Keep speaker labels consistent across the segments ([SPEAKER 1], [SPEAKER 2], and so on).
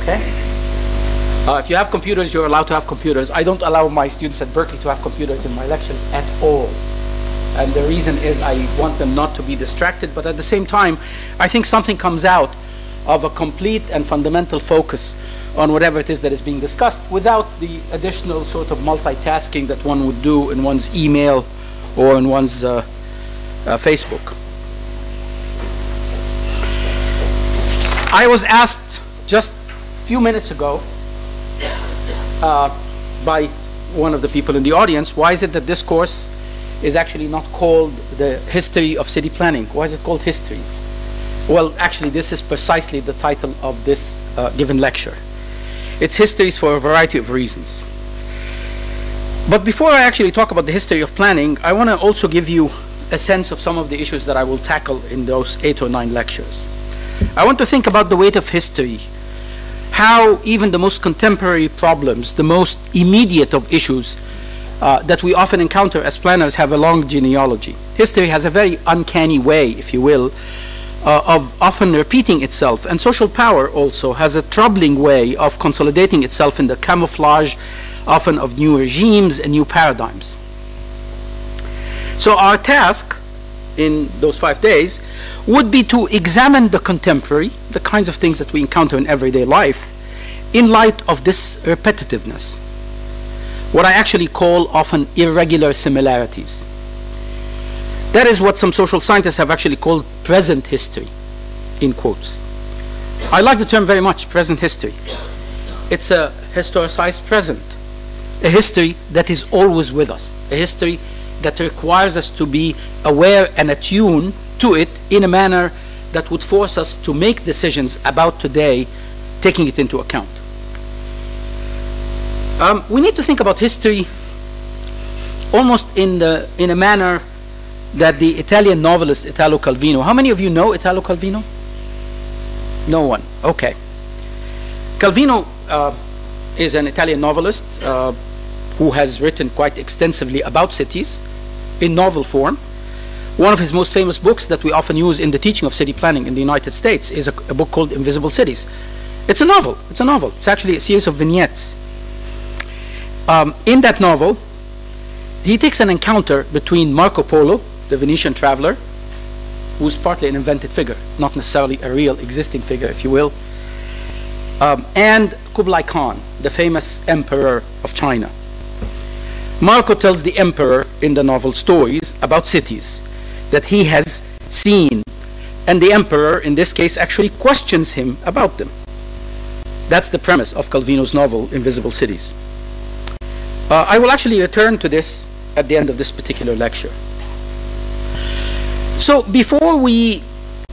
[SPEAKER 1] Okay? If you have computers, you're allowed to have computers. I don't allow my students at Berkeley to have computers in my lectures at all. And the reason is I want them not to be distracted, but at the same time, I think something comes out of a complete and fundamental focus on whatever it is that is being discussed without the additional sort of multitasking that one would do in one's email or in one's Facebook. I was asked just a few minutes ago by one of the people in the audience, why is it that this course is actually not called the History of City Planning? Why is it called Histories? Well, actually, this is precisely the title of this given lecture. It's histories for a variety of reasons. But before I actually talk about the history of planning, I want to also give you a sense of some of the issues that I will tackle in those 8 or 9 lectures. I want to think about the weight of history, how even the most contemporary problems, the most immediate of issues that we often encounter as planners have a long genealogy. History has a very uncanny way, if you will, of often repeating itself, and social power also has a troubling way of consolidating itself in the camouflage often of new regimes and new paradigms. So our task in those 5 days would be to examine the contemporary, the kinds of things that we encounter in everyday life, in light of this repetitiveness, what I actually call often irregular similarities. That is what some social scientists have actually called present history, in quotes. I like the term very much, present history. It's a historicized present, a history that is always with us, a history that requires us to be aware and attuned to it in a manner that would force us to make decisions about today, taking it into account. We need to think about history almost in a manner that the Italian novelist Italo Calvino. How many of you know Italo Calvino? No one. Okay. Calvino is an Italian novelist who has written quite extensively about cities in novel form. One of his most famous books that we often use in the teaching of city planning in the United States is a book called Invisible Cities. It's a novel. It's a novel. It's actually a series of vignettes. In that novel, he takes an encounter between Marco Polo, the Venetian traveler, who's partly an invented figure, not necessarily a real existing figure, if you will, and Kublai Khan, the famous emperor of China. Marco tells the emperor in the novel stories about cities that he has seen, and the emperor, in this case, actually questions him about them. That's the premise of Calvino's novel, Invisible Cities. I will actually return to this at the end of this particular lecture. So before we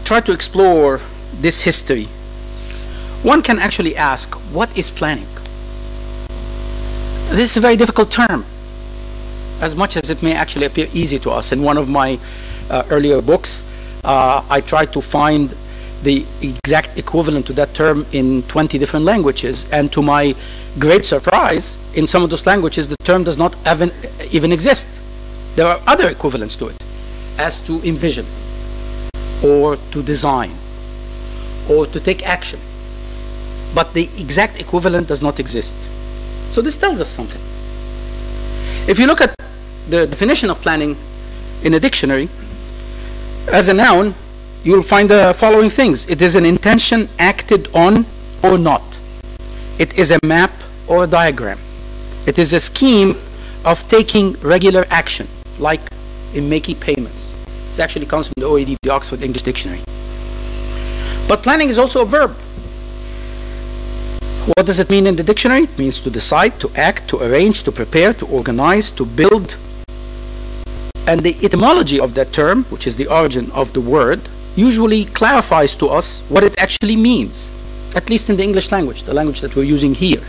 [SPEAKER 1] try to explore this history, one can actually ask, what is planning? This is a very difficult term, as much as it may actually appear easy to us. In one of my earlier books, I tried to find the exact equivalent to that term in 20 different languages, and to my great surprise, in some of those languages, the term does not even exist. There are other equivalents to it, as to envision, or to design, or to take action. But the exact equivalent does not exist. So this tells us something. If you look at the definition of planning in a dictionary, as a noun, you'll find the following things. It is an intention acted on or not. It is a map or a diagram. It is a scheme of taking regular action, like in making payments. This actually comes from the OED, the Oxford English Dictionary. But planning is also a verb. What does it mean in the dictionary? It means to decide, to act, to arrange, to prepare, to organize, to build. And the etymology of that term, which is the origin of the word, usually clarifies to us what it actually means, at least in the English language, the language that we're using here,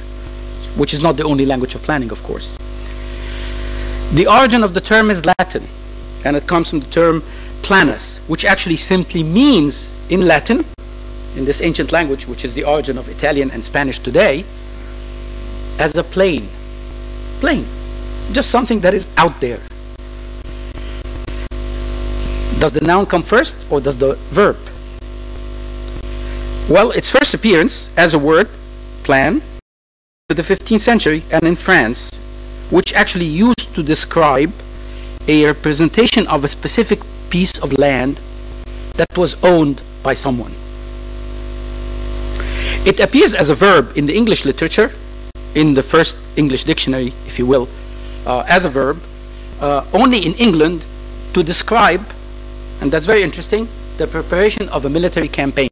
[SPEAKER 1] which is not the only language of planning, of course. The origin of the term is Latin, and it comes from the term planus, which actually simply means, in Latin, in this ancient language, which is the origin of Italian and Spanish today, as a plain. Plain. Just something that is out there. Does the noun come first, or does the verb? Well, its first appearance as a word plan to the 15th century and in France, which actually used to describe a representation of a specific piece of land that was owned by someone. It appears as a verb in the English literature, in the first English dictionary, if you will, as a verb, only in England to describe, and that's very interesting, the preparation of a military campaign.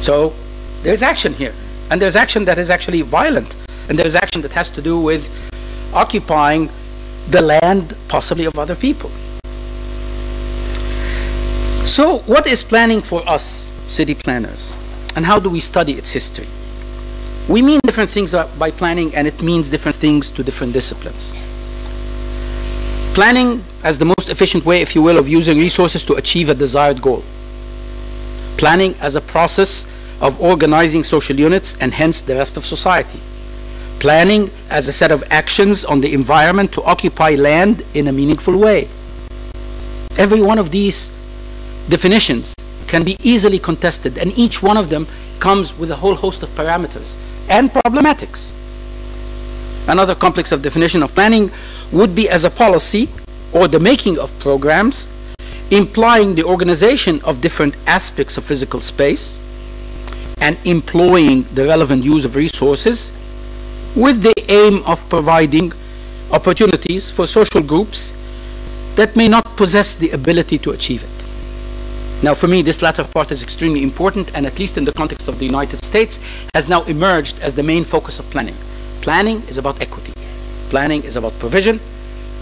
[SPEAKER 1] So there's action here, and there's action that is actually violent, and there's action that has to do with occupying the land, possibly of other people. So what is planning for us, city planners, and how do we study its history? We mean different things by planning, and it means different things to different disciplines. Planning as the most efficient way, if you will, of using resources to achieve a desired goal. Planning as a process of organizing social units and hence the rest of society. Planning as a set of actions on the environment to occupy land in a meaningful way. Every one of these definitions can be easily contested, and each one of them comes with a whole host of parameters and problematics. Another complex of definition of planning would be as a policy or the making of programs implying the organization of different aspects of physical space and employing the relevant use of resources with the aim of providing opportunities for social groups that may not possess the ability to achieve it. Now, for me, this latter part is extremely important, and at least in the context of the United States, has now emerged as the main focus of planning. Planning is about equity. Planning is about provision,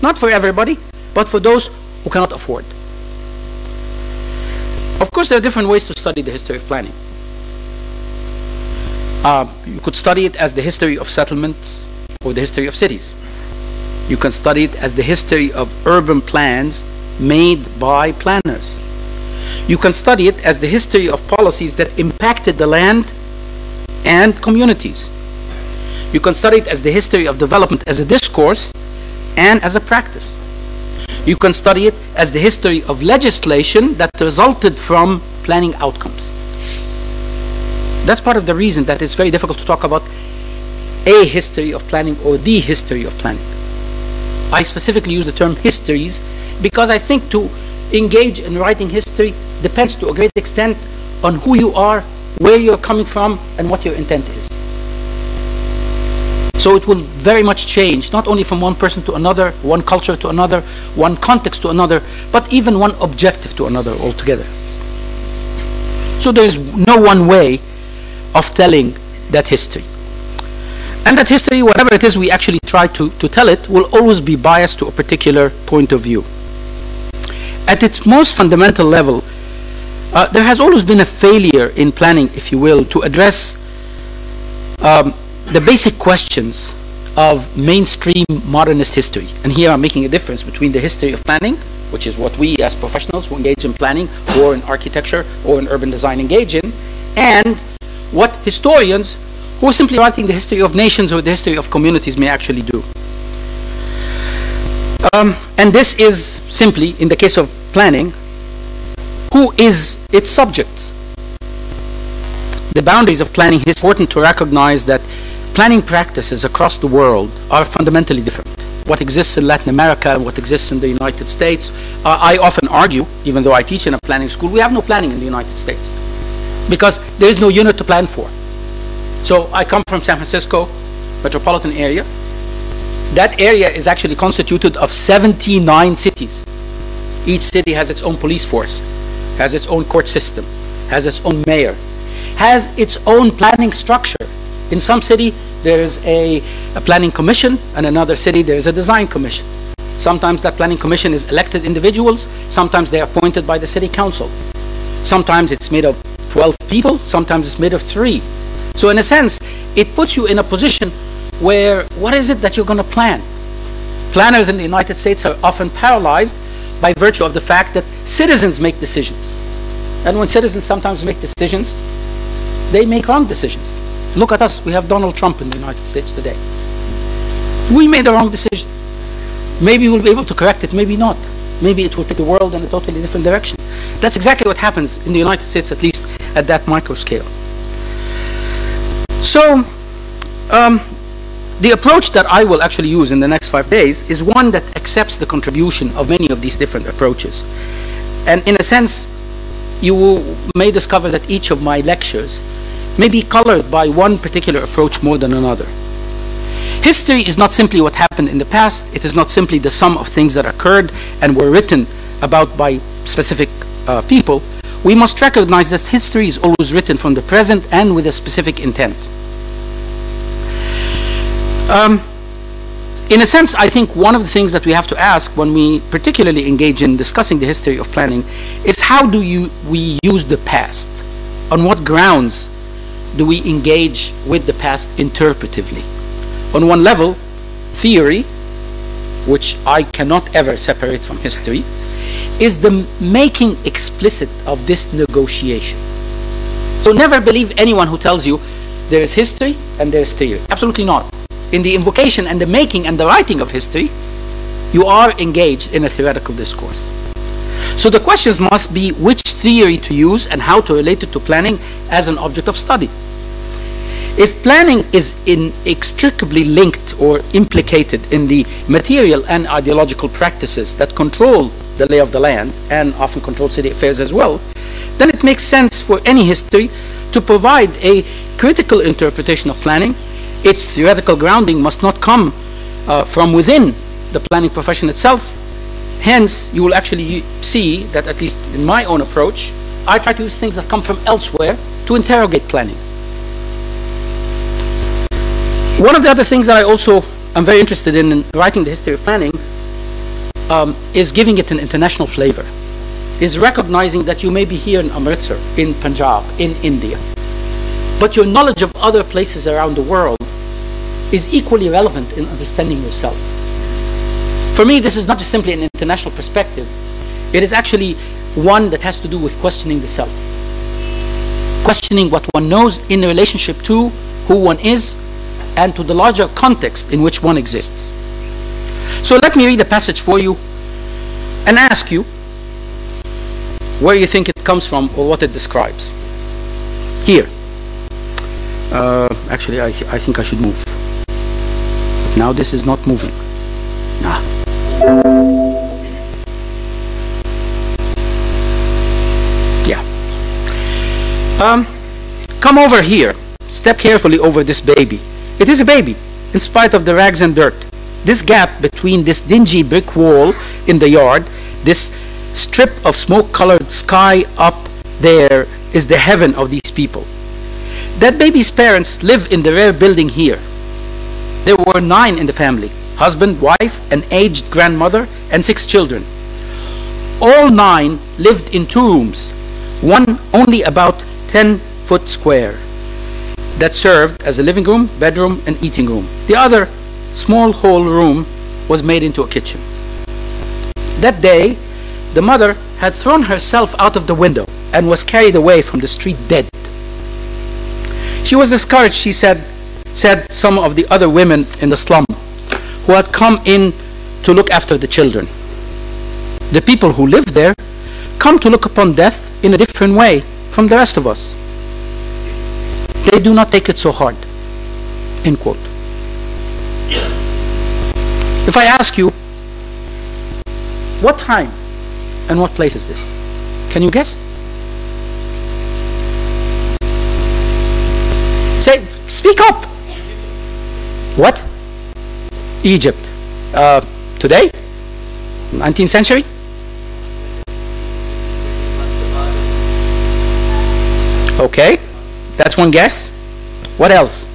[SPEAKER 1] not for everybody, but for those who cannot afford. Of course, there are different ways to study the history of planning. You could study it as the history of settlements or the history of cities. You can study it as the history of urban plans made by planners. You can study it as the history of policies that impacted the land and communities. You can study it as the history of development as a discourse and as a practice. You can study it as the history of legislation that resulted from planning outcomes. That's part of the reason that it's very difficult to talk about a history of planning or the history of planning. I specifically use the term histories because I think to engage in writing history depends to a great extent on who you are, where you're coming from, and what your intent is. So it will very much change, not only from one person to another, one culture to another, one context to another, but even one objective to another altogether. So there is no one way of telling that history. And that history, whatever it is we actually try to tell it, will always be biased to a particular point of view. At its most fundamental level, there has always been a failure in planning, if you will, to address the basic questions of mainstream modernist history. And here I'm making a difference between the history of planning, which is what we as professionals who engage in planning or in architecture or in urban design engage in, and what historians who are simply writing the history of nations or the history of communities may actually do. And this is simply, in the case of planning, who is its subject? The boundaries of planning, it's important to recognize that planning practices across the world are fundamentally different. What exists in Latin America and what exists in the United States, I often argue, even though I teach in a planning school, we have no planning in the United States because there is no unit to plan for. So I come from San Francisco metropolitan area. That area is actually constituted of 79 cities. Each city has its own police force, has its own court system, has its own mayor, has its own planning structure. In some city, there is a planning commission, and in another city, there is a design commission. Sometimes that planning commission is elected individuals, sometimes they are appointed by the city council. Sometimes it's made of 12 people, sometimes it's made of 3. So in a sense, it puts you in a position where, what is it that you're going to plan? Planners in the United States are often paralyzed by virtue of the fact that citizens make decisions. And when citizens sometimes make decisions, they make wrong decisions. Look at us, we have Donald Trump in the United States today. We made a wrong decision. Maybe we'll be able to correct it, maybe not. Maybe it will take the world in a totally different direction. That's exactly what happens in the United States, at least at that micro scale. So, the approach that I will actually use in the next 5 days is one that accepts the contribution of many of these different approaches. And in a sense, you may discover that each of my lectures may be colored by one particular approach more than another. History is not simply what happened in the past. It is not simply the sum of things that occurred and were written about by specific people. We must recognize that history is always written from the present and with a specific intent. In a sense, I think one of the things that we have to ask when we particularly engage in discussing the history of planning is how do we use the past? On what grounds do we engage with the past interpretively? On one level, theory, which I cannot ever separate from history, is the making explicit of this negotiation. So never believe anyone who tells you there is history and there is theory. Absolutely not. In the invocation and the making and the writing of history, you are engaged in a theoretical discourse. So the questions must be which theory to use and how to relate it to planning as an object of study. If planning is inextricably linked or implicated in the material and ideological practices that control the lay of the land and often control city affairs as well, then it makes sense for any history to provide a critical interpretation of planning. Its theoretical grounding must not come from within the planning profession itself. Hence, you will actually see that, at least in my own approach, I try to use things that come from elsewhere to interrogate planning. One of the other things that I also am very interested in writing the history of planning is giving it an international flavor, is recognizing that you may be here in Amritsar, in Punjab, in India, but your knowledge of other places around the world is equally relevant in understanding yourself. For me, this is not just simply an international perspective. It is actually one that has to do with questioning the self. Questioning what one knows in relationship to who one is and to the larger context in which one exists. So let me read a passage for you and ask you where you think it comes from or what it describes. Here. Actually, I think I should move. Now this is not moving. Ah. Yeah. Come over here. Step carefully over this baby. It is a baby, in spite of the rags and dirt. This gap between this dingy brick wall in the yard, this strip of smoke-colored sky up there, is the heaven of these people. That baby's parents live in the rare building here. There were 9 in the family: husband, wife, an aged grandmother, and 6 children. All 9 lived in 2 rooms, one only about 10 foot square, that served as a living room, bedroom, and eating room. The other small whole room was made into a kitchen. That day, the mother had thrown herself out of the window and was carried away from the street dead. She was discouraged, she said some of the other women in the slum who had come in to look after the children. The people who live there come to look upon death in a different way from the rest of us. They do not take it so hard. End quote. If I ask you, what time and what place is this? Can you guess? Say, speak up. What? Egypt. Today? 19th century? Okay. That's one guess. What else?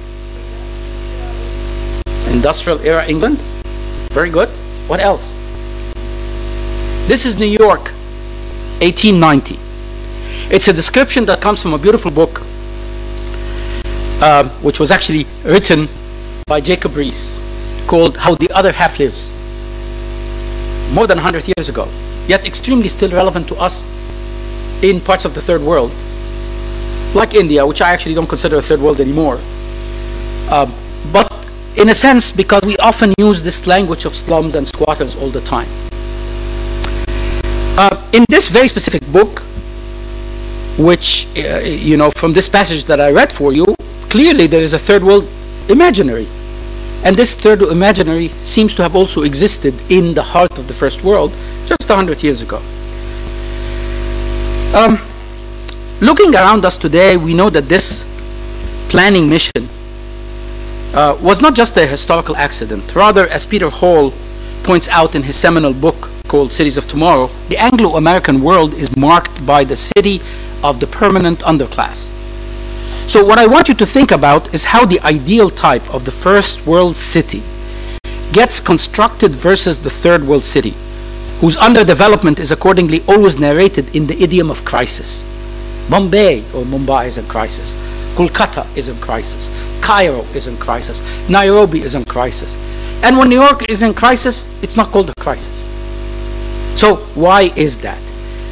[SPEAKER 1] Industrial era England. Very good. What else? This is New York, 1890. It's a description that comes from a beautiful book which was actually written by Jacob Riis, called How the Other Half Lives, more than 100 years ago, yet extremely still relevant to us in parts of the third world, like India, which I actually don't consider a third world anymore. But in a sense, because we often use this language of slums and squatters all the time. In this very specific book, which, from this passage that I read for you, clearly there is a third world imaginary. And this third world imaginary seems to have also existed in the heart of the first world just 100 years ago. Looking around us today, we know that this planning mission was not just a historical accident. Rather, as Peter Hall points out in his seminal book called Cities of Tomorrow, the Anglo-American world is marked by the city of the permanent underclass. So what I want you to think about is how the ideal type of the first world city gets constructed versus the third world city, whose underdevelopment is accordingly always narrated in the idiom of crisis. Bombay or Mumbai is in crisis. Kolkata is in crisis. Cairo is in crisis. Nairobi is in crisis. And when New York is in crisis, it's not called a crisis. So why is that?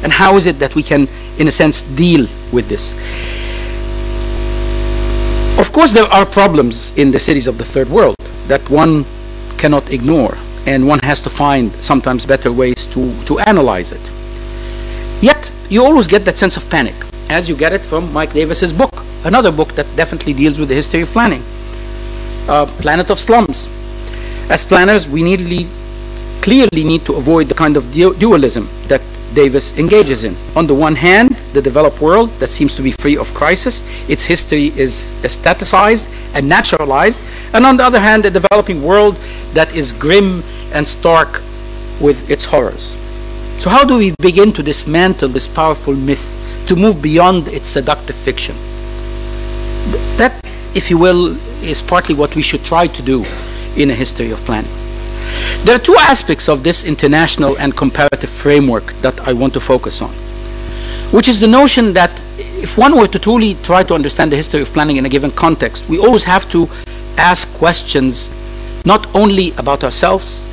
[SPEAKER 1] And how is it that we can, in a sense, deal with this? Of course, there are problems in the cities of the third world that one cannot ignore, and one has to find sometimes better ways to analyze it. Yet, you always get that sense of panic, as you get it from Mike Davis's book, another book that definitely deals with the history of planning, Planet of Slums. As planners, we clearly need to avoid the kind of dualism that Davis engages in. On the one hand, the developed world that seems to be free of crisis, its history is aestheticized and naturalized, and on the other hand, the developing world that is grim and stark with its horrors. So how do we begin to dismantle this powerful myth, to move beyond its seductive fiction? That, if you will, is partly what we should try to do in a history of planning. There are two aspects of this international and comparative framework that I want to focus on, which is the notion that if one were to truly try to understand the history of planning in a given context, we always have to ask questions not only about ourselves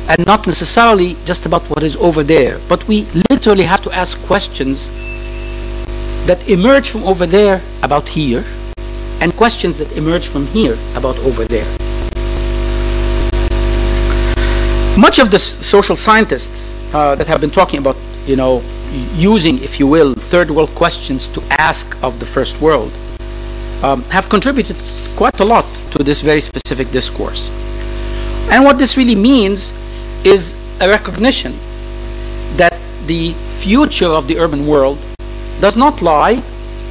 [SPEAKER 1] and not necessarily just about what is over there, but we literally have to ask questions that emerge from over there about here, and questions that emerge from here about over there. Much of the social scientists that have been talking about, using, if you will, third world questions to ask of the first world, have contributed quite a lot to this very specific discourse. And what this really means is a recognition that the future of the urban world does not lie,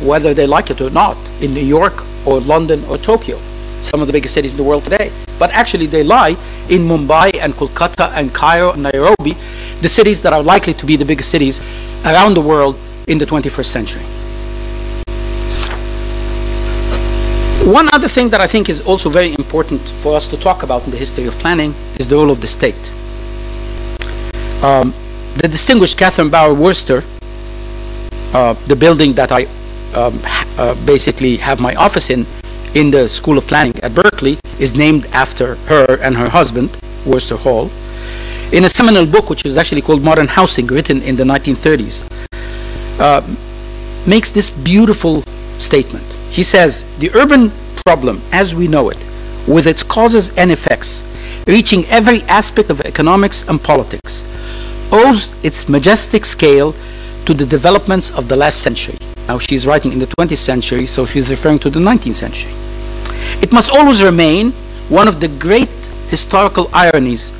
[SPEAKER 1] whether they like it or not, in New York or London or Tokyo, some of the biggest cities in the world today, but actually they lie in Mumbai and Kolkata and Cairo and Nairobi, the cities that are likely to be the biggest cities around the world in the 21st century. One other thing that I think is also very important for us to talk about in the history of planning is the role of the state. The distinguished Catherine Bauer Worcester, the building that I basically have my office in the School of Planning at Berkeley, is named after her and her husband, Worcester Hall. In a seminal book, which is actually called Modern Housing, written in the 1930s, makes this beautiful statement. He says, "The urban problem, as we know it, with its causes and effects, reaching every aspect of economics and politics, owes its majestic scale to the developments of the last century." Now she's writing in the 20th century, so she's referring to the 19th century. "It must always remain one of the great historical ironies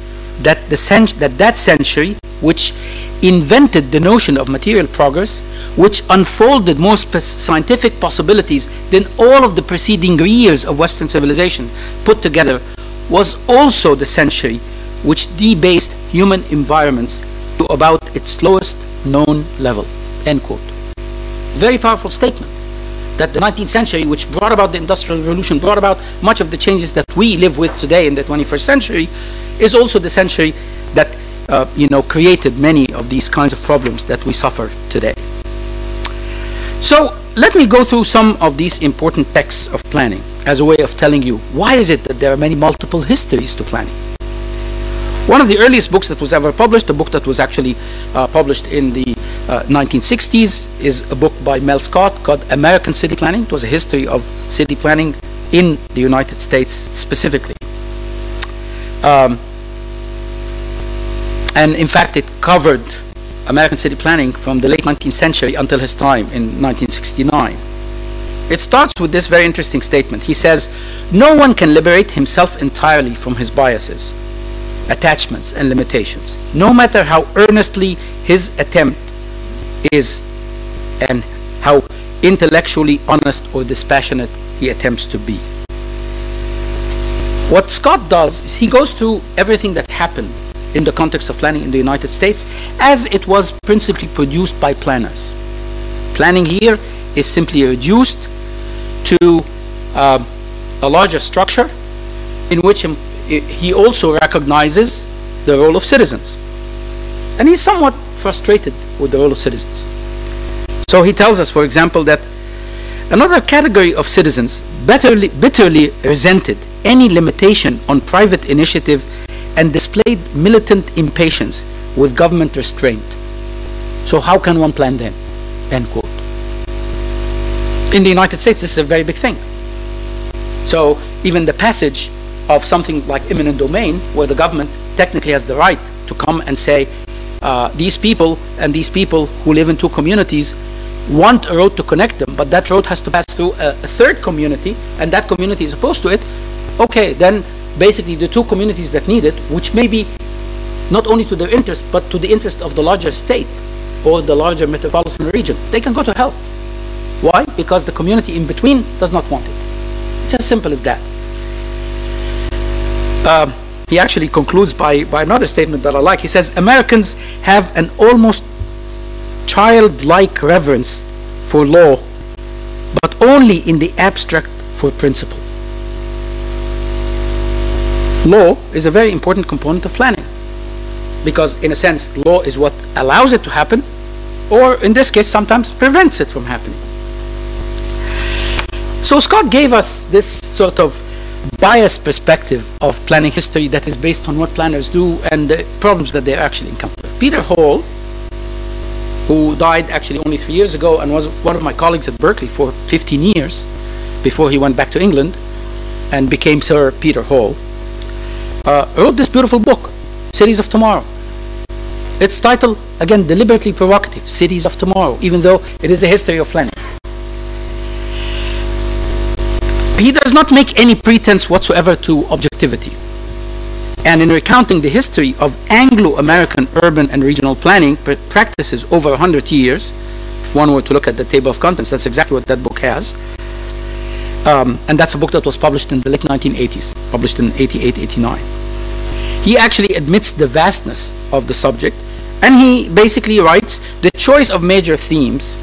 [SPEAKER 1] that that century, which invented the notion of material progress, which unfolded more scientific possibilities than all of the preceding years of Western civilization put together, was also the century which debased human environments to about its lowest known level." End quote. Very powerful statement, that the 19th century, which brought about the Industrial Revolution, brought about much of the changes that we live with today in the 21st century, is also the century that created many of these kinds of problems that we suffer today. So let me go through some of these important texts of planning as a way of telling you why is it that there are many multiple histories to planning. One of the earliest books that was ever published, a book that was actually published in the 1960s, is a book by Mel Scott called American City Planning. It was a history of city planning in the United States specifically. And in fact, it covered American city planning from the late 19th century until his time in 1969. It starts with this very interesting statement. He says, no one can liberate himself entirely from his biases, attachments, and limitations, no matter how earnestly his attempt is and how intellectually honest or dispassionate he attempts to be. What Scott does is he goes through everything that happened in the context of planning in the United States as it was principally produced by planners. Planning here is simply reduced to a larger structure in which he also recognizes the role of citizens. And he's somewhat frustrated with the role of citizens. So he tells us, for example, that another category of citizens bitterly resented any limitation on private initiative and displayed militant impatience with government restraint. So how can one plan then? End quote. In the United States, this is a very big thing. So even the passage of something like eminent domain, where the government technically has the right to come and say, these people and these people who live in two communities want a road to connect them, but that road has to pass through a third community, and that community is opposed to it. Okay, then basically the two communities that need it, which may be not only to their interest, but to the interest of the larger state or the larger metropolitan region, they can go to hell. Why? Because the community in between does not want it. It's as simple as that. He actually concludes by another statement that I like. He says, Americans have an almost childlike reverence for law, but only in the abstract for principle. Law is a very important component of planning, because in a sense, law is what allows it to happen, or in this case, sometimes prevents it from happening. So Scott gave us this sort of biased perspective of planning history that is based on what planners do and the problems that they actually encounter. Peter Hall, who died actually only 3 years ago and was one of my colleagues at Berkeley for 15 years before he went back to England and became Sir Peter Hall, wrote this beautiful book, Cities of Tomorrow. Its title, again, deliberately provocative, Cities of Tomorrow, even though it is a history of planning. He does not make any pretense whatsoever to objectivity. And in recounting the history of Anglo-American urban and regional planning practices over 100 years, if one were to look at the table of contents, that's exactly what that book has. And that's a book that was published in the late 1980s, published in 88, 89. He actually admits the vastness of the subject, and he basically writes, the choice of major themes,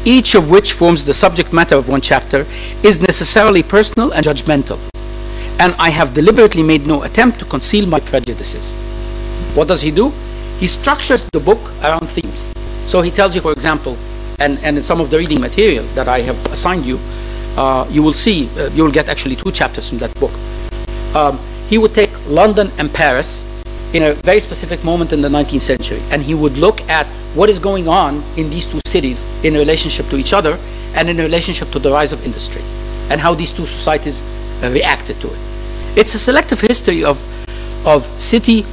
[SPEAKER 1] each of which forms the subject matter of one chapter, is necessarily personal and judgmental, and I have deliberately made no attempt to conceal my prejudices. What does he do? He structures the book around themes. So he tells you, for example, and in some of the reading material that I have assigned you, you will see, you will get actually 2 chapters from that book. He would take London and Paris in a very specific moment in the 19th century, and he would look at what is going on in these 2 cities in relationship to each other and in relationship to the rise of industry, and how these 2 societies reacted to it. It's a selective history of city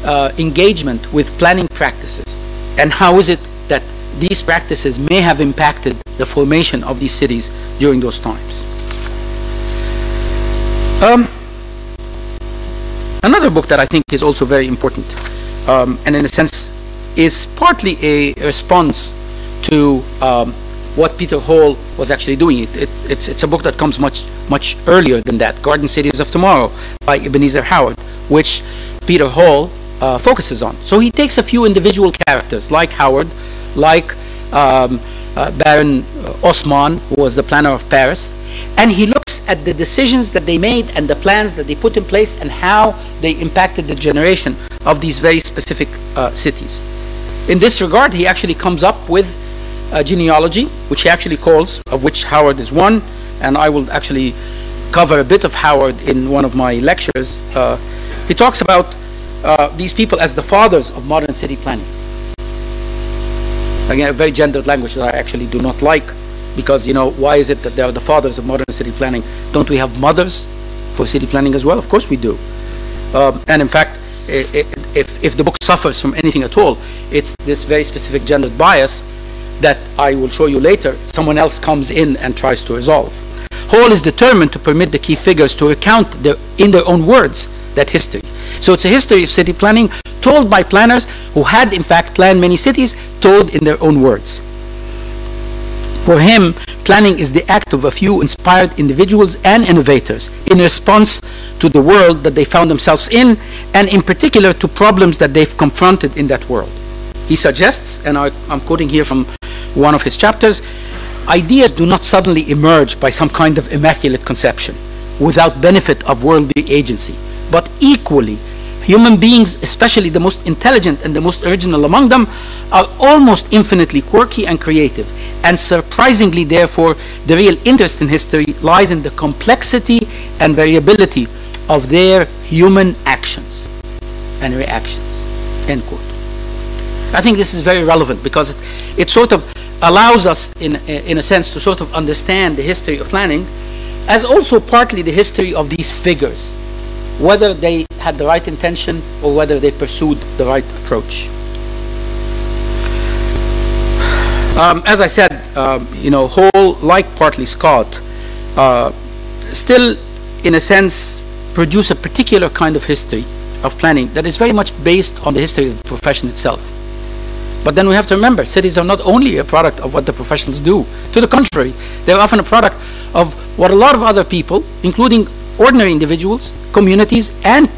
[SPEAKER 1] engagement with planning practices, and how is it that these practices may have impacted the formation of these cities during those times. Another book that I think is also very important, and in a sense is partly a response to what Peter Hall was actually doing. It's a book that comes much earlier than that, Garden Cities of Tomorrow by Ebenezer Howard, which Peter Hall focuses on. So he takes a few individual characters like Howard, like Baron Haussmann, who was the planner of Paris, and he looks at the decisions that they made and the plans that they put in place and how they impacted the generation of these very specific cities. In this regard, he actually comes up with a genealogy, which he actually calls, of which Howard is one, and I will actually cover a bit of Howard in one of my lectures. He talks about these people as the fathers of modern city planning. Again, a very gendered language that I actually do not like, because, you know, why is it that they are the fathers of modern city planning? Don't we have mothers for city planning as well? Of course we do. And in fact, if the book suffers from anything at all, it's this very specific gendered bias that I will show you later. Someone else comes in and tries to resolve. Hall is determined to permit the key figures to recount in their own words that history. So it's a history of city planning told by planners who had in fact planned many cities, told in their own words. For him, planning is the act of a few inspired individuals and innovators in response to the world that they found themselves in, and in particular to problems that they've confronted in that world. He suggests, and I'm quoting here from one of his chapters, ideas do not suddenly emerge by some kind of immaculate conception without benefit of worldly agency, but equally human beings, especially the most intelligent and the most original among them, are almost infinitely quirky and creative. And surprisingly, therefore, the real interest in history lies in the complexity and variability of their human actions and reactions. End quote. I think this is very relevant because it sort of allows us, in a sense, to sort of understand the history of planning as also partly the history of these figures, whether they had the right intention or whether they pursued the right approach. As I said, Hall, like partly Scott, still, in a sense, produce a particular kind of history of planning that is very much based on the history of the profession itself. But then we have to remember, cities are not only a product of what the professionals do. To the contrary, they're often a product of what a lot of other people, including ordinary individuals, communities, and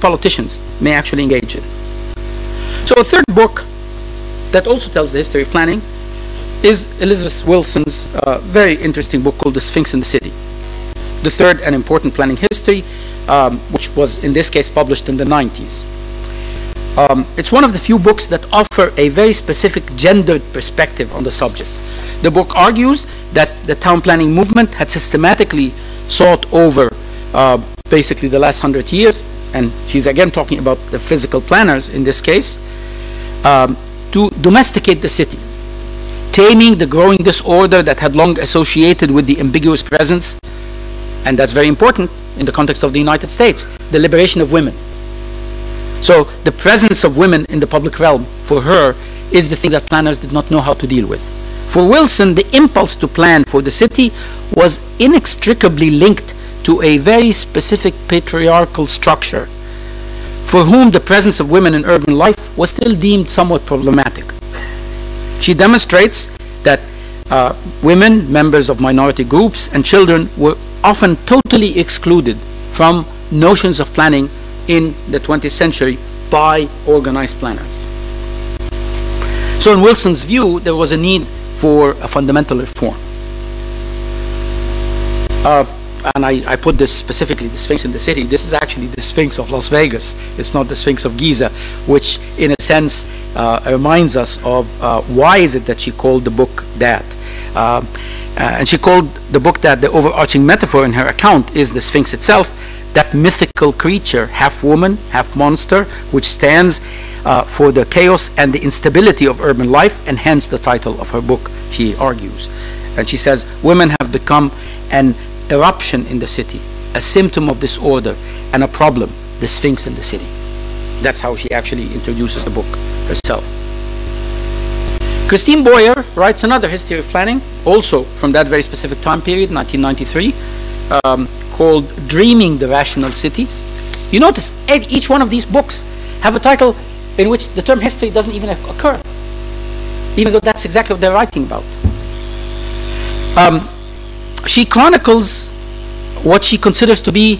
[SPEAKER 1] politicians, may actually engage in. So a third book that also tells the history of planning is Elizabeth Wilson's very interesting book called The Sphinx in the City, the third and important planning history, which was in this case published in the 90s. It's one of the few books that offer a very specific gendered perspective on the subject. The book argues that the town planning movement had systematically sought over basically the last 100 years, and she's again talking about the physical planners in this case, to domesticate the city, taming the growing disorder that had long associated with the ambiguous presence, and that's very important in the context of the United States, the liberation of women. So the presence of women in the public realm, for her, is the thing that planners did not know how to deal with. For Wilson, the impulse to plan for the city was inextricably linked to a very specific patriarchal structure, for whom the presence of women in urban life was still deemed somewhat problematic. She demonstrates that women, members of minority groups, and children were often totally excluded from notions of planning in the 20th century by organized planners. So in Wilson's view, there was a need for a fundamental reform. And I put this specifically, the Sphinx in the City. This is actually the Sphinx of Las Vegas. It's not the Sphinx of Giza, which in a sense reminds us of why is it that she called the book that. And she called the book that. The overarching metaphor in her account is the Sphinx itself, that mythical creature, half woman, half monster, which stands for the chaos and the instability of urban life, and hence the title of her book, she argues. And she says, women have become an eruption in the city, a symptom of disorder, and a problem, the Sphinx in the City. That's how she actually introduces the book herself. Christine Boyer writes another history of planning, also from that very specific time period, 1993, called Dreaming the Rational City. You notice each one of these books have a title in which the term history doesn't even occur, even though that's exactly what they're writing about. She chronicles what she considers to be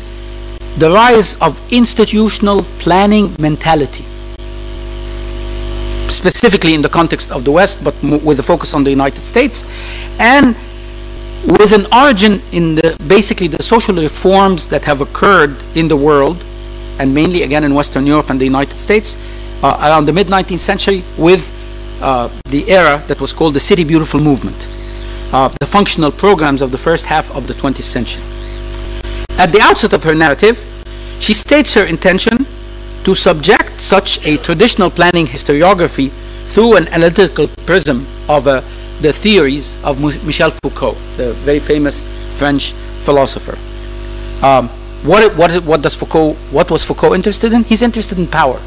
[SPEAKER 1] the rise of institutional planning mentality, specifically in the context of the West, but with a focus on the United States, and with an origin in basically the social reforms that have occurred in the world, and mainly again in Western Europe and the United States, around the mid-19th century, with the era that was called the City Beautiful movement, the functional programs of the first half of the 20th century. At the outset of her narrative, she states her intention to subject such a traditional planning historiography through an analytical prism of the theories of Michel Foucault, the very famous French philosopher. What was Foucault interested in? He's interested in power.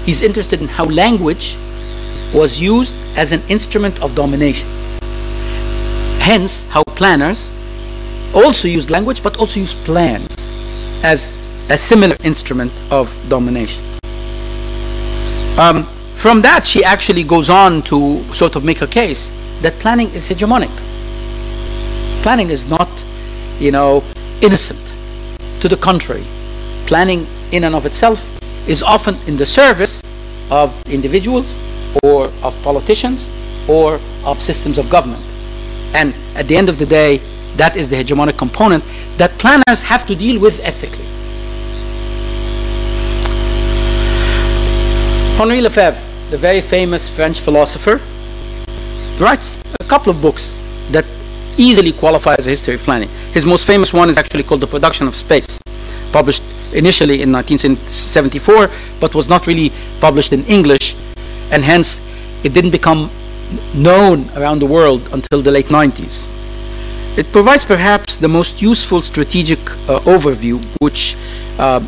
[SPEAKER 1] He's interested in how language was used as an instrument of domination. Hence, how planners also used language, but also used plans as a similar instrument of domination. From that, she actually goes on to sort of make a case that planning is hegemonic. Planning is not, innocent. To the contrary, planning in and of itself is often in the service of individuals or of politicians or of systems of government. And at the end of the day, that is the hegemonic component that planners have to deal with ethically. Henri Lefebvre, the very famous French philosopher, writes a couple of books that easily qualify as a history of planning. His most famous one is actually called The Production of Space, published initially in 1974, but was not really published in English, and hence it didn't become known around the world until the late 90s. It provides perhaps the most useful strategic overview, which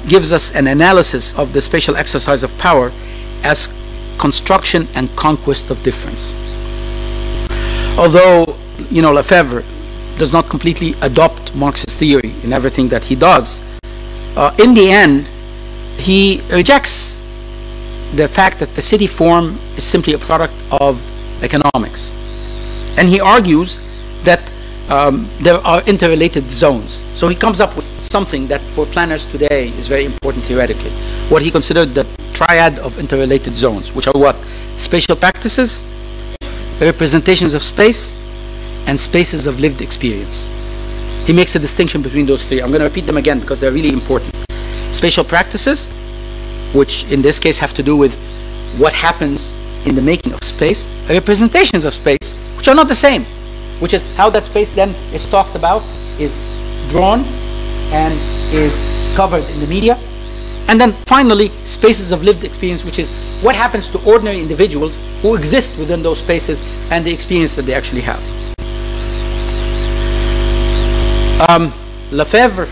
[SPEAKER 1] gives us an analysis of the spatial exercise of power as construction and conquest of difference. Although, Lefebvre does not completely adopt Marxist theory in everything that he does, in the end, he rejects the fact that the city form is simply a product of economics. And he argues that there are interrelated zones. So he comes up with something that for planners today is very important theoretically. What he considered the triad of interrelated zones, which are what? Spatial practices, representations of space, and spaces of lived experience. He makes a distinction between those three. I'm going to repeat them again because they're really important. Spatial practices, which in this case have to do with what happens in the making of space. Representations of space, which are not the same, which is how that space then is talked about, is drawn, and is covered in the media. And then finally, spaces of lived experience, which is what happens to ordinary individuals who exist within those spaces and the experience that they actually have. Lefebvre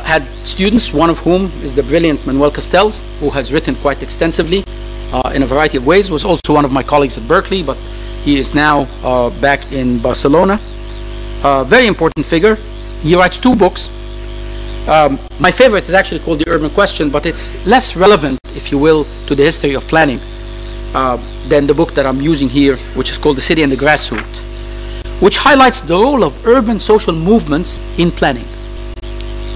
[SPEAKER 1] had students, one of whom is the brilliant Manuel Castells, who has written quite extensively in a variety of ways, was also one of my colleagues at Berkeley, but he is now back in Barcelona. Very important figure. He writes two books. My favorite is actually called The Urban Question, but it's less relevant, if you will, to the history of planning than the book that I'm using here, which is called The City and the Grassroots, which highlights the role of urban social movements in planning.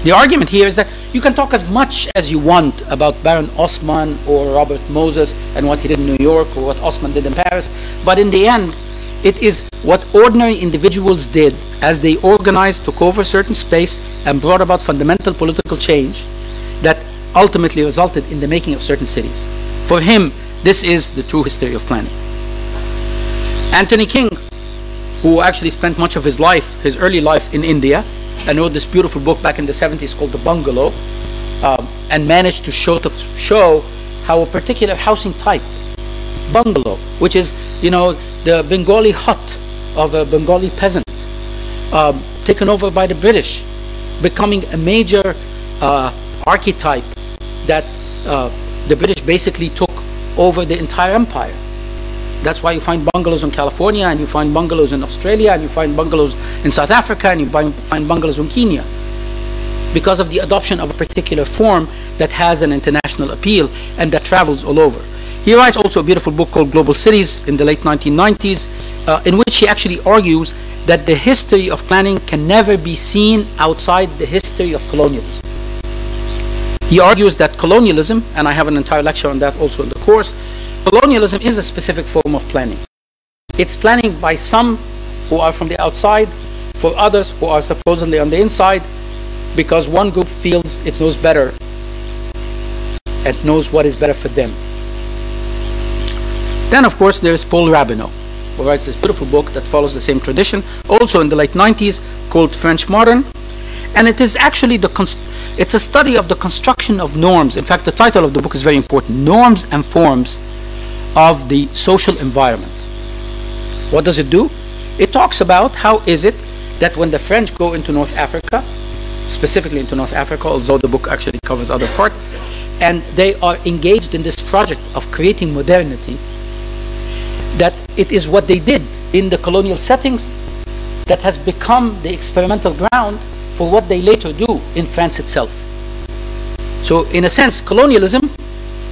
[SPEAKER 1] The argument here is that you can talk as much as you want about Baron Haussmann or Robert Moses and what he did in New York or what Haussmann did in Paris, but in the end, it is what ordinary individuals did as they organized, took over certain space, and brought about fundamental political change that ultimately resulted in the making of certain cities. For him, this is the true history of planning. Anthony King, who actually spent much of his life, his early life in India, and wrote this beautiful book back in the 70s called The Bungalow, and managed to show how a particular housing type, bungalow, which is, the Bengali hut of a Bengali peasant, taken over by the British, becoming a major archetype that the British basically took over the entire empire. That's why you find bungalows in California, and you find bungalows in Australia, and you find bungalows in South Africa, and you find bungalows in Kenya, because of the adoption of a particular form that has an international appeal and that travels all over. He writes also a beautiful book called Global Cities in the late 1990s, in which he actually argues that the history of planning can never be seen outside the history of colonialism. He argues that colonialism, and I have an entire lecture on that also in the course, colonialism is a specific form of planning. It's planning by some who are from the outside, for others who are supposedly on the inside, because one group feels it knows better and knows what is better for them. Then, of course, there is Paul Rabineau, who writes this beautiful book that follows the same tradition, also in the late 90s, called French Modern. And it is actually it's a study of the construction of norms. In fact, the title of the book is very important: Norms and Forms of the Social Environment. What does it do? It talks about how is it that when the French go into North Africa, specifically into North Africa, although the book actually covers other parts, and they are engaged in this project of creating modernity, that it is what they did in the colonial settings that has become the experimental ground for what they later do in France itself. So in a sense, colonialism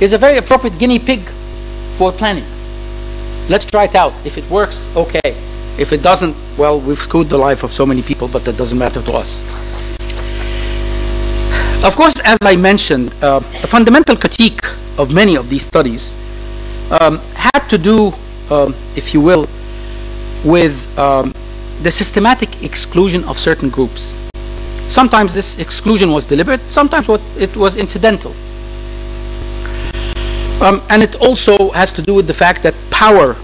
[SPEAKER 1] is a very appropriate guinea pig for planning. Let's try it out. If it works, okay. If it doesn't, well, we've screwed the life of so many people, but that doesn't matter to us. Of course, as I mentioned, a fundamental critique of many of these studies had to do, if you will, with the systematic exclusion of certain groups. Sometimes this exclusion was deliberate, sometimes it was incidental. And it also has to do with the fact that power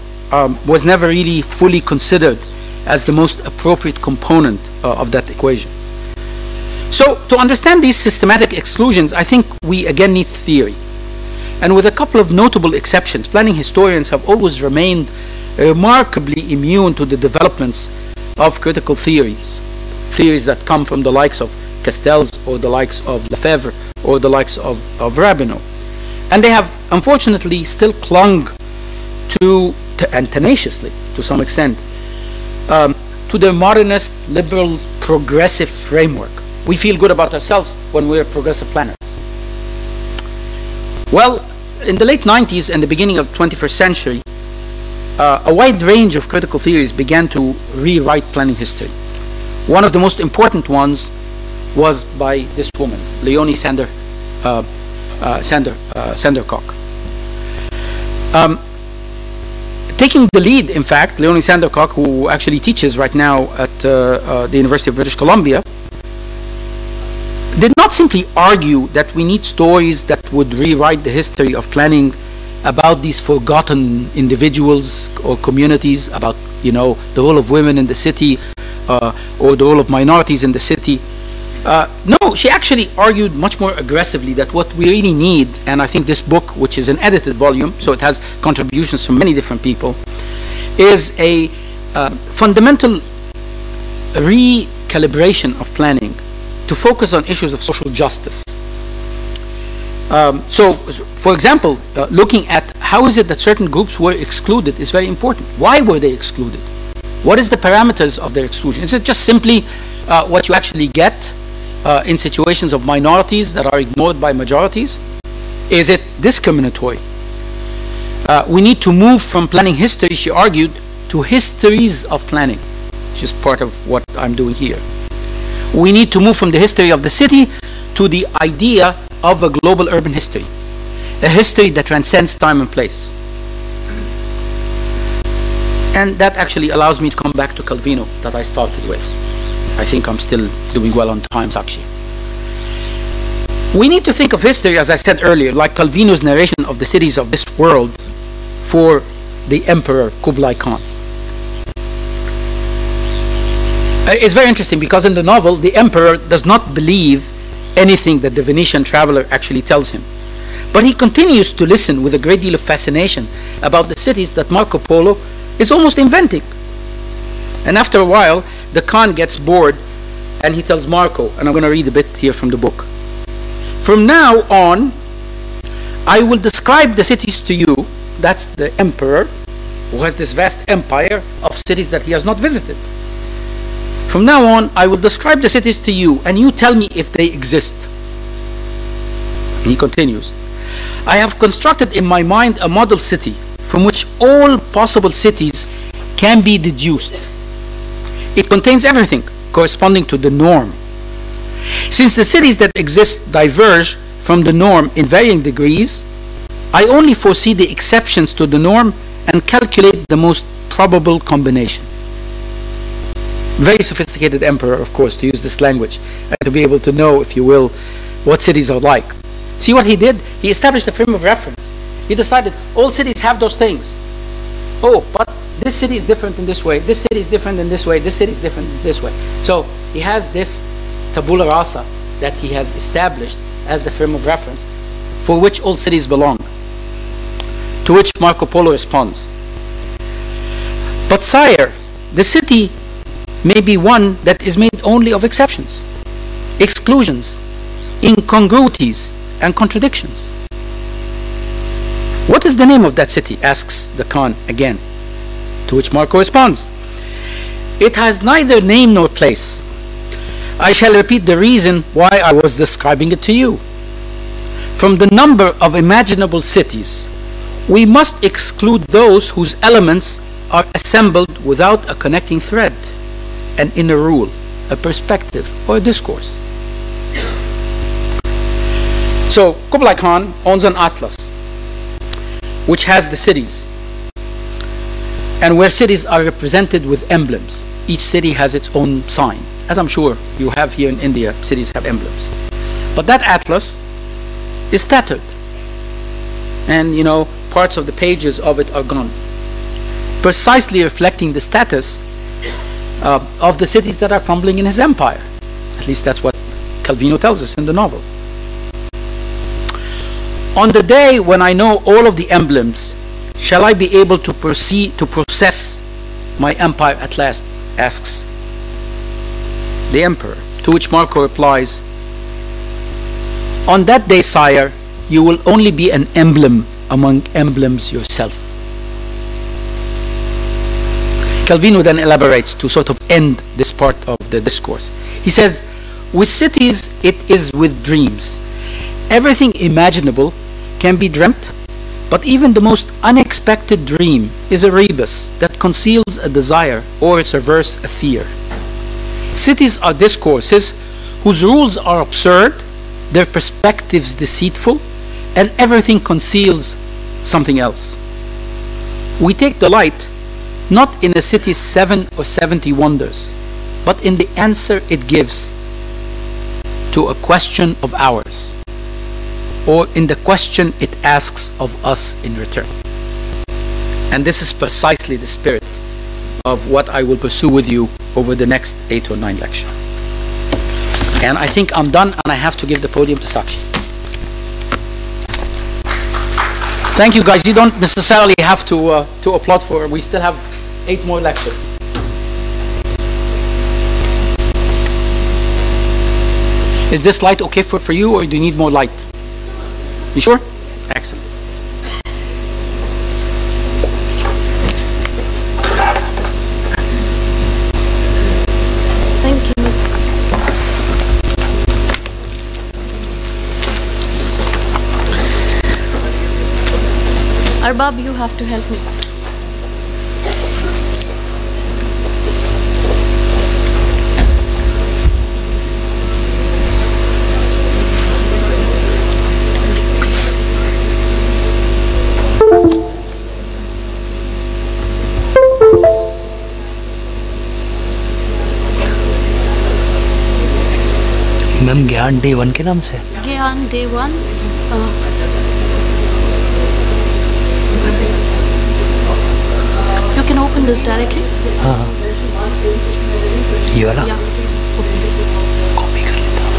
[SPEAKER 1] was never really fully considered as the most appropriate component of that equation. So to understand these systematic exclusions, I think we again need theory. And with a couple of notable exceptions, planning historians have always remained remarkably immune to the developments of critical theories. Theories that come from the likes of Castells or the likes of Lefebvre or the likes of Rabineau. And they have unfortunately still clung to and tenaciously to some extent, to their modernist, liberal, progressive framework. We feel good about ourselves when we're progressive planners. Well, in the late 90s and the beginning of the 21st century, a wide range of critical theories began to rewrite planning history. One of the most important ones was by this woman, Leonie Sandercock. Taking the lead, in fact, Leonie Sandercock, who actually teaches right now at the University of British Columbia, did not simply argue that we need stories that would rewrite the history of planning about these forgotten individuals or communities, about, you know, the role of women in the city or the role of minorities in the city. No, she actually argued much more aggressively that what we really need, and I think this book, which is an edited volume, so it has contributions from many different people, is a fundamental recalibration of planning to focus on issues of social justice. So, for example, looking at how is it that certain groups were excluded is very important. Why were they excluded? What is the parameters of their exclusion? Is it just simply what you actually get in situations of minorities that are ignored by majorities? Is it discriminatory? We need to move from planning history, she argued, to histories of planning, which is part of what I'm doing here. We need to move from the history of the city to the idea of a global urban history, a history that transcends time and place. And that actually allows me to come back to Calvino that I started with. I think I'm still doing well on time, Sakshi. We need to think of history, as I said earlier, like Calvino's narration of the cities of this world for the Emperor Kublai Khan. It's very interesting because in the novel, the Emperor does not believe anything that the Venetian traveler actually tells him. But he continues to listen with a great deal of fascination about the cities that Marco Polo is almost inventing. And after a while, the Khan gets bored and he tells Marco, and I'm going to read a bit here from the book. From now on, I will describe the cities to you. That's the Emperor, who has this vast empire of cities that he has not visited. From now on, I will describe the cities to you, and you tell me if they exist. He continues, I have constructed in my mind a model city from which all possible cities can be deduced. It contains everything corresponding to the norm. Since the cities that exist diverge from the norm in varying degrees, I only foresee the exceptions to the norm and calculate the most probable combination. Very sophisticated emperor, of course, to use this language and to be able to know, if you will, what cities are like. See what he did? He established a frame of reference. He decided all cities have those things. Oh, but this city is different in this way. This city is different in this way. This city is different in this way. So he has this tabula rasa that he has established as the frame of reference for which all cities belong. To which Marco Polo responds, but sire, the city may be one that is made only of exceptions, exclusions, incongruities, and contradictions. What is the name of that city? Asks the Khan again. To which Marco responds, It has neither name nor place. I shall repeat the reason why I was describing it to you. From the number of imaginable cities, we must exclude those whose elements are assembled without a connecting thread, an inner rule, a perspective, or a discourse. So Kublai Khan owns an atlas which has the cities, and where cities are represented with emblems. Each city has its own sign, as I'm sure you have here in India. Cities have emblems, but that atlas is tattered, and parts of the pages of it are gone, precisely reflecting the status of the cities that are crumbling in his empire. At least that's what Calvino tells us in the novel. On the day when I know all of the emblems, shall I be able to proceed to process my empire at last? Asks the emperor, to which Marco replies, on that day, sire, you will only be an emblem among emblems yourself. Calvino then elaborates to sort of end this part of the discourse. He says, with cities it is with dreams. Everything imaginable can be dreamt, but even the most unexpected dream is a rebus that conceals a desire, or its reverse, a fear. Cities are discourses whose rules are absurd, their perspectives deceitful, and everything conceals something else. We take delight not in a city's 7 or 70 wonders, but in the answer it gives to a question of ours, or in the question it asks of us in return. And this is precisely the spirit of what I will pursue with you over the next 8 or 9 lectures. And I think I'm done, and I have to give the podium to Sakshi. Thank you, guys. You don't necessarily have to applaud for. We still have 8 more lectures. Is this light okay for you, or do you need more light? You sure? Excellent.
[SPEAKER 2] Thank you. Arbab, you have to help me.
[SPEAKER 3] Ma'am ज्ञान day 1 के नाम से
[SPEAKER 2] ज्ञान day 1 You can open this directly.
[SPEAKER 3] हाँ ये वाला
[SPEAKER 2] Yeah.
[SPEAKER 3] Copy कर लेता हूँ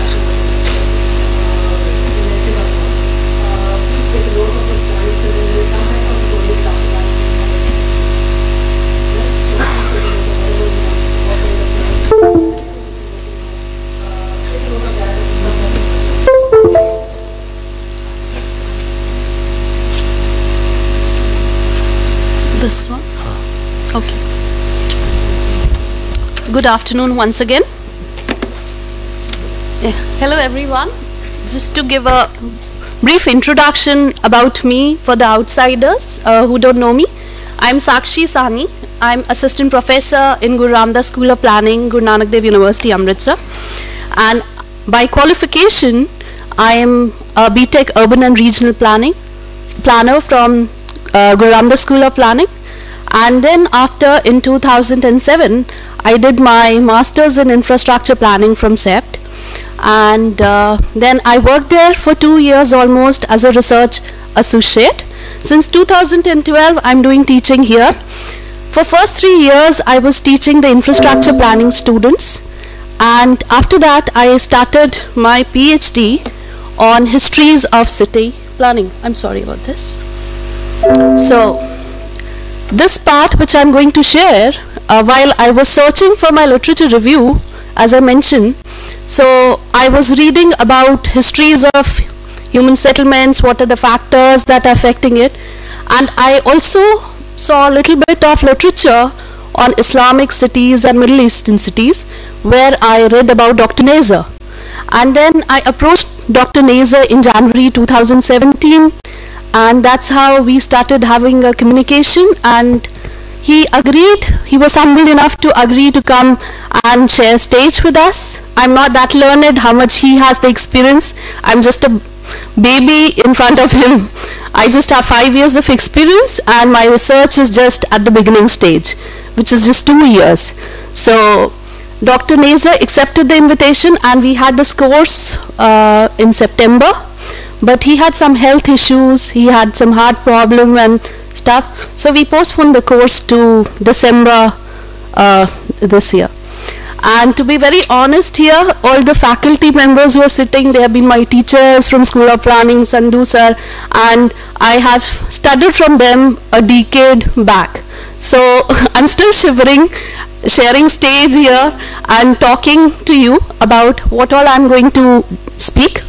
[SPEAKER 2] This one? Okay. Good afternoon once again. Yeah. Hello everyone. Just to give a brief introduction about me for the outsiders who don't know me. I'm Sakshi Sahni. I'm assistant professor in Guru Ramdas School of Planning, Guru Nanak Dev University, Amritsar. And by qualification, I am a BTech Urban and Regional planner from Guru Ramdas School of Planning. And then after, in 2007, I did my master's in infrastructure planning from CEPT. And then I worked there for 2 years almost as a research associate. Since 2012, I'm doing teaching here. For first 3 years, I was teaching the infrastructure planning students. And after that, I started my PhD on histories of city planning. I'm sorry about this. So, this part which I'm going to share, while I was searching for my literature review, as I mentioned, so I was reading about histories of human settlements, what are the factors that are affecting it, and I also saw a little bit of literature on Islamic cities and Middle Eastern cities, where I read about Dr. Neser. And then I approached Dr. Neser in January 2017, and that's how we started having a communication, and he agreed. He was humble enough to agree to come and share stage with us. I'm not that learned, how much he has the experience. I'm just a baby in front of him. I just have 5 years of experience, and my research is just at the beginning stage, which is just 2 years. So Dr. Neser accepted the invitation, and we had this course in September, but he had some health issues, he had some heart problem and stuff, so we postponed the course to December this year. And to be very honest here, all the faculty members who are sitting, they have been my teachers from School of Planning, Sandhu sir, and I have studied from them a decade back. So I'm still shivering, sharing stage here and talking to you about what all I'm going to speak.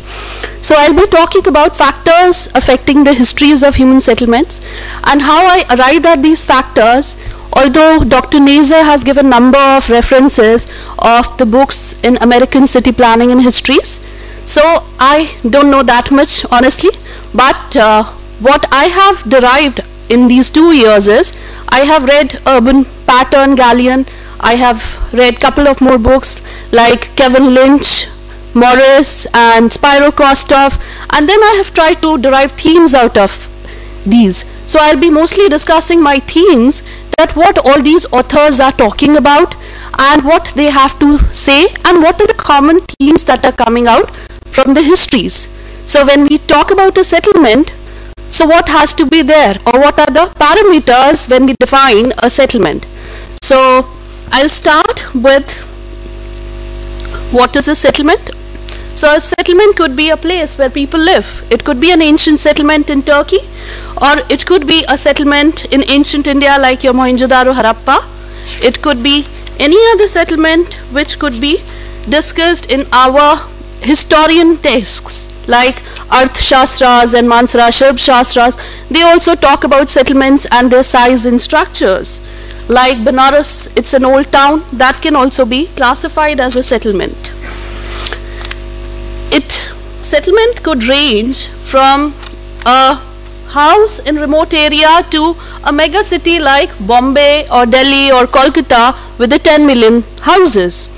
[SPEAKER 2] So I'll be talking about factors affecting the histories of human settlements and how I arrived at these factors, although Dr. Neser has given a number of references of the books in American city planning and histories. So I don't know that much honestly, but what I have derived in these 2 years is I have read Urban Pattern, Gallian. I have read couple of more books like Kevin Lynch, Morris and Spiro Kostoff, and then I have tried to derive themes out of these. So I'll be mostly discussing my themes, that what all these authors are talking about and what they have to say and what are the common themes that are coming out from the histories. So when we talk about a settlement, so what has to be there, or what are the parameters when we define a settlement? So I'll start with what is a settlement. So a settlement could be a place where people live. It could be an ancient settlement in Turkey, or it could be a settlement in ancient India like your Mohenjo-daro, Harappa. It could be any other settlement which could be discussed in our historian texts like Arth Shastras and Mansara Shilp Shastras. They also talk about settlements and their size and structures. Like Benares, it's an old town, that can also be classified as a settlement. Settlement could range from a house in remote area to a mega city like Bombay or Delhi or Kolkata with the 10 million houses.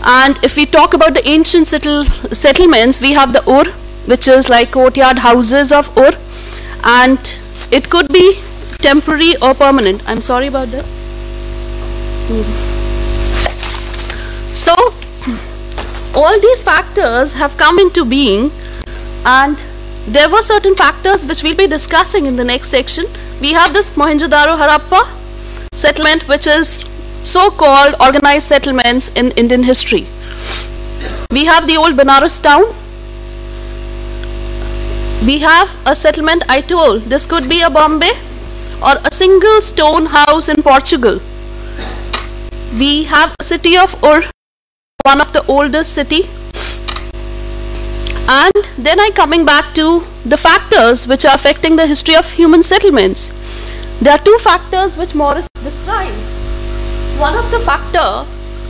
[SPEAKER 2] And if we talk about the ancient settlements, we have the Ur, which is like courtyard houses of Ur, and it could be temporary or permanent. I'm sorry about this. So all these factors have come into being, and there were certain factors which we'll be discussing in the next section. We have this Mohenjo-daro Harappa settlement, which is so-called organized settlements in Indian history. We have the old Benares town. We have a settlement, I told, this could be a Bombay or a single stone house in Portugal. We have a city of Ur, one of the oldest city. And then coming back to the factors which are affecting the history of human settlements. There are two factors which Morris describes. One of the factor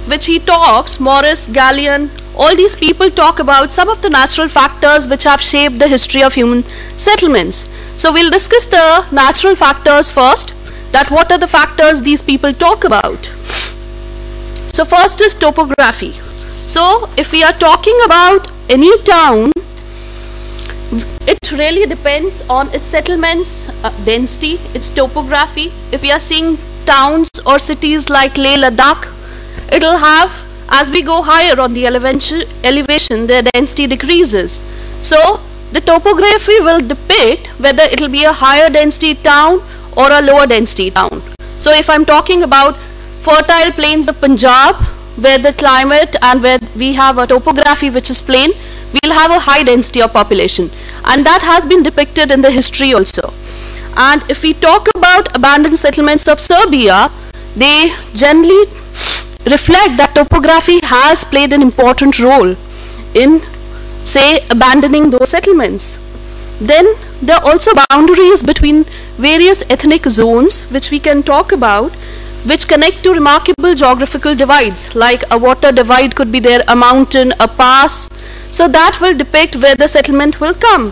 [SPEAKER 2] which he talks, Morris, Gallian, all these people talk about some of the natural factors which have shaped the history of human settlements. So we'll discuss the natural factors first, that what are the factors these people talk about. So first is topography. So if we are talking about any town, it really depends on its settlements density, its topography. If we are seeing towns or cities like Leh Ladakh, it will have, as we go higher on the elevation, the density decreases. So the topography will depict whether it will be a higher density town or a lower density town. So if I'm talking about fertile plains of Punjab, where the climate and where we have a topography which is plain, we'll have a high density of population, and that has been depicted in the history also. And if we talk about abandoned settlements of Serbia, they generally reflect that topography has played an important role in, say, abandoning those settlements. Then there are also boundaries between various ethnic zones which we can talk about, which connect to remarkable geographical divides, like a water divide could be there, a mountain, a pass. So that will depict where the settlement will come.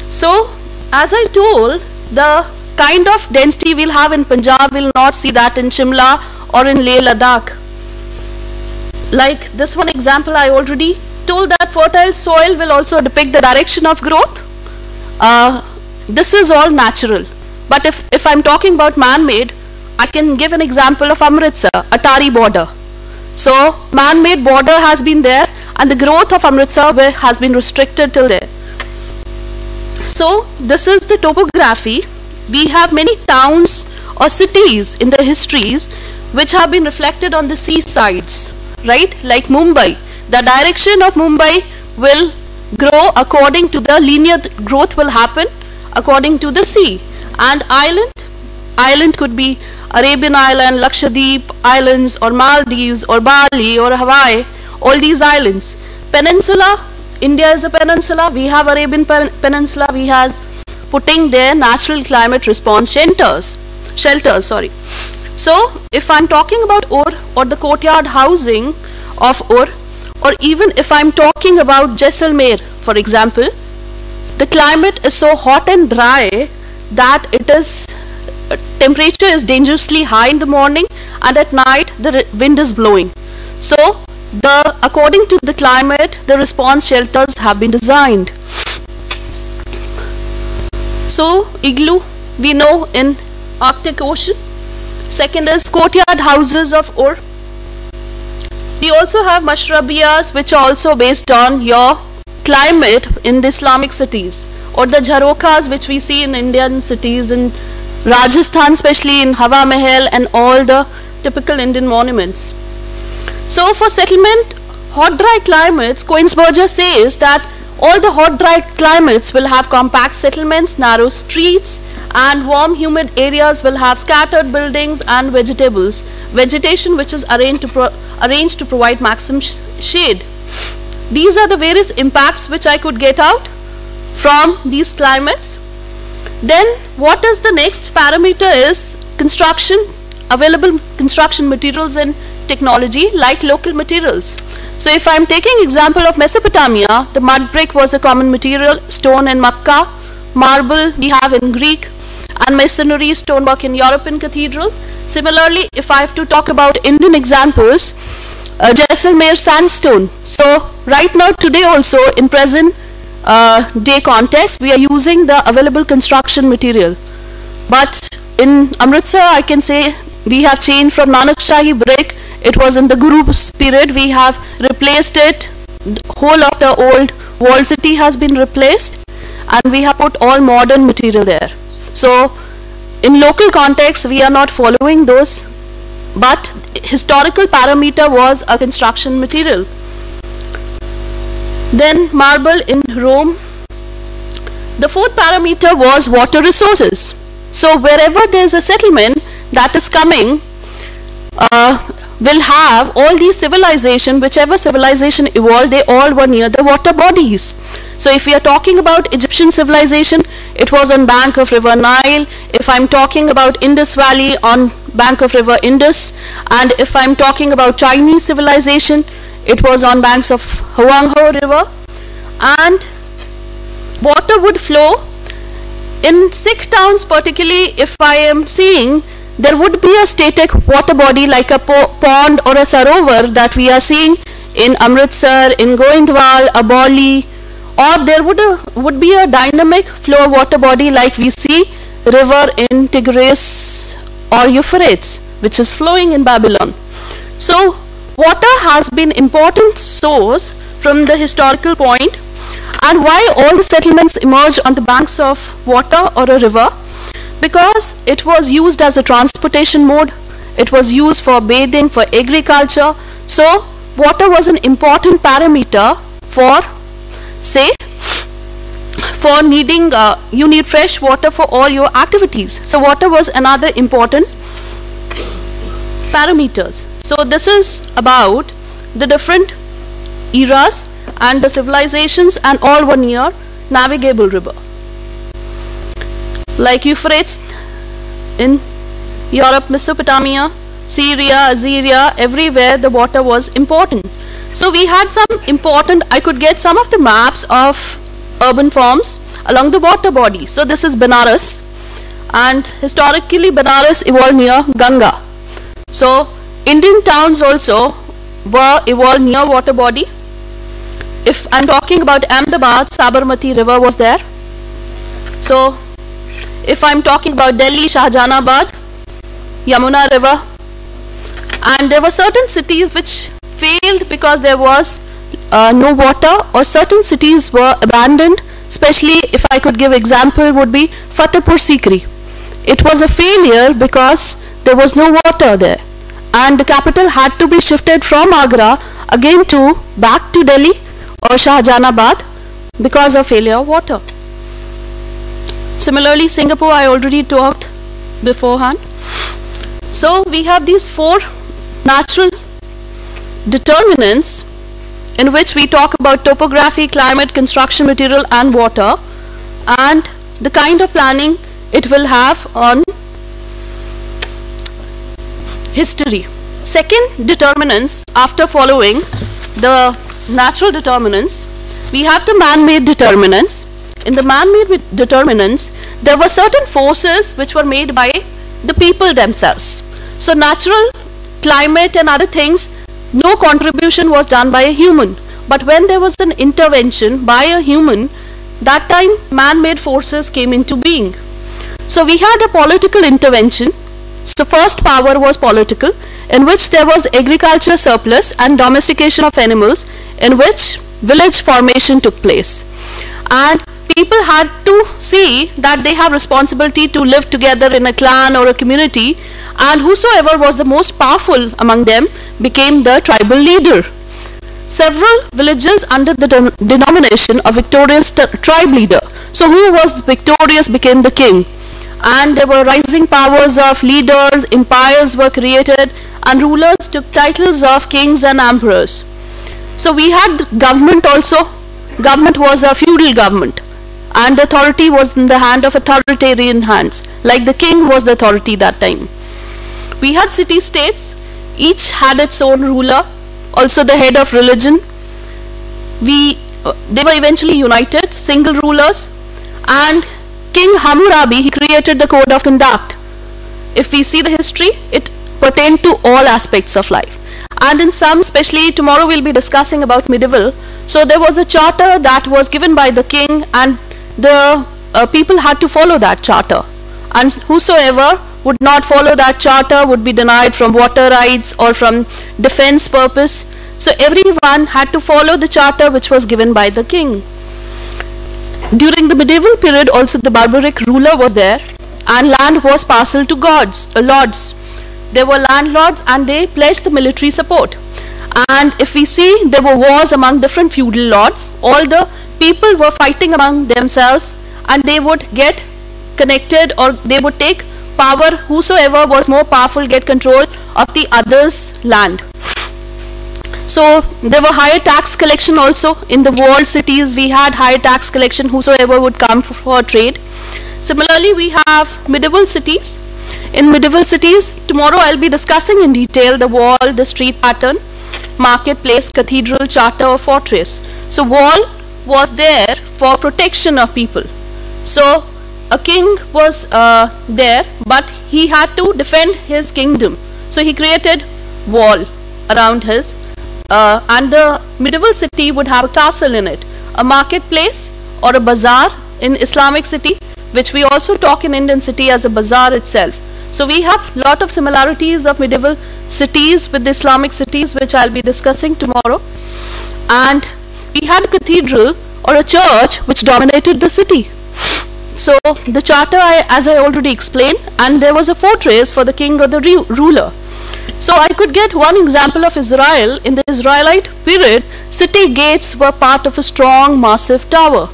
[SPEAKER 2] So as I told, the kind of density we'll have in Punjab, we'll not see that in Shimla or in Leh Ladakh. Like this one example, I already told that fertile soil will also depict the direction of growth. This is all natural. But if I'm talking about man-made, I can give an example of Amritsar, Atari border. So man-made border has been there, and the growth of Amritsar has been restricted till there. So this is the topography. We have many towns or cities in the histories which have been reflected on the seasides, right? Like Mumbai. The direction of Mumbai will grow according to the linear growth will happen according to the sea. And island could be Arabian Island, Lakshadweep Islands, or Maldives, or Bali, or Hawaii, all these islands. Peninsula, India is a peninsula, we have Arabian Peninsula, we have putting their natural climate response shelters. So if I'm talking about Ur or the courtyard housing of Ur, or even if I'm talking about Jaisalmer, for example, the climate is so hot and dry that it is temperature is dangerously high in the morning, and at night the wind is blowing. So according to the climate, the response shelters have been designed. So igloo we know in Arctic Ocean. Second is courtyard houses of Ur. We also have mashrabiyas, which are also based on your climate in the Islamic cities, or the jharokas which we see in Indian cities, in Rajasthan, especially in Hawa Mahal and all the typical Indian monuments. So for settlement, hot dry climates, Koensberger says that all the hot dry climates will have compact settlements, narrow streets, and warm humid areas will have scattered buildings and vegetation which is arranged to provide maximum shade. These are the various impacts which I could get out from these climates. Then what is the next parameter is construction, available construction materials and technology, like local materials. So if I'm taking example of Mesopotamia, the mud brick was a common material, stone in Makkah, marble we have in Greek, and masonry, stonework in European cathedral. Similarly, if I have to talk about Indian examples, Jaisalmer sandstone. So right now, today also in present day context, we are using the available construction material. But in Amritsar, I can say we have changed from Nanak Shahi brick. It was in the Guru's period. We have replaced it. The whole of the old walled city has been replaced, and we have put all modern material there. So in local context, we are not following those, but historical parameter was a construction material. Then marble in Rome. The fourth parameter was water resources. So wherever there is a settlement that is coming, will have all these civilization, whichever civilization evolved, they all were near the water bodies. So if we are talking about Egyptian civilization, it was on bank of river Nile. If I'm talking about Indus Valley, on bank of river Indus. And if I'm talking about Chinese civilization, it was on banks of Huanghe river. And water would flow in Sikh towns, particularly if I am seeing, there would be a static water body like a pond or a sarovar that we are seeing in Amritsar, in Goindwal, Aboli, or there would be a dynamic flow of water body like we see river in Tigris or Euphrates, which is flowing in Babylon. So water has been important source from the historical point. And why all the settlements emerged on the banks of water or a river? Because it was used as a transportation mode, it was used for bathing, for agriculture. So water was an important parameter for, say, for needing, you need fresh water for all your activities. So water was another important parameters. So this is about the different eras and the civilizations, and all were near navigable river. Like Euphrates in Europe, Mesopotamia, Syria, Assyria, everywhere the water was important. So we had some important, I could get some of the maps of urban forms along the water body. So this is Benares, and historically Benares evolved near Ganga. So Indian towns also were evolved near water body. If I'm talking about Ahmedabad, Sabarmati river was there. So if I'm talking about Delhi, Shahjahanabad, Yamuna river. And there were certain cities which failed because there was no water, or certain cities were abandoned. Especially if I could give example would be Fatehpur Sikri. It was a failure because there was no water there, and the capital had to be shifted from Agra again to back to Delhi or Shahjahanabad because of failure of water. Similarly, Singapore I already talked beforehand. So we have these 4 natural determinants in which we talk about topography, climate, construction material and water, and the kind of planning it will have on history. Second determinants, after following the natural determinants, we have the man-made determinants. In the man-made determinants, there were certain forces which were made by the people themselves. So natural, climate and other things, no contribution was done by a human. But when there was an intervention by a human, that time man-made forces came into being. So we had a political intervention. So first power was political, in which there was agriculture surplus and domestication of animals, in which village formation took place. And people had to see that they have responsibility to live together in a clan or a community, and whosoever was the most powerful among them became the tribal leader. Several villages under the denomination of victorious tribe leader. So who was victorious became the king. And there were rising powers of leaders, empires were created, and rulers took titles of kings and emperors. So we had government also. Government was a feudal government, and the authority was in the hand of authoritarian hands, like the king was the authority that time. We had city-states, each had its own ruler, also the head of religion. They were eventually united, single rulers, and King Hammurabi, he created the code of conduct. If we see the history, it pertained to all aspects of life. And in some, especially tomorrow we'll be discussing about medieval. So there was a charter that was given by the king, and the people had to follow that charter. And whosoever would not follow that charter would be denied from water rights or from defense purpose. So everyone had to follow the charter which was given by the king. During the medieval period also the barbaric ruler was there, and land was parcelled to lords. There were landlords, and they pledged the military support. And if we see, there were wars among different feudal lords. All the people were fighting among themselves, and they would get connected, or they would take power. Whosoever was more powerful get control of the other's land. So there were higher tax collection also. In the walled cities we had higher tax collection, whosoever would come for trade. Similarly, we have medieval cities. In medieval cities, tomorrow I'll be discussing in detail the wall, the street pattern, marketplace, cathedral, charter or fortress. So wall was there for protection of people. So a king was there, but he had to defend his kingdom. So he created wall around his, and the medieval city would have a castle in it, a marketplace or a bazaar in Islamic city, which we also talk in Indian city as a bazaar itself. So we have lot of similarities of medieval cities with the Islamic cities, which I'll be discussing tomorrow. And we had a cathedral or a church which dominated the city. So the charter, as I already explained, and there was a fortress for the king or the ruler. So I could get one example of Israel. In the Israelite period, city gates were part of a strong, massive tower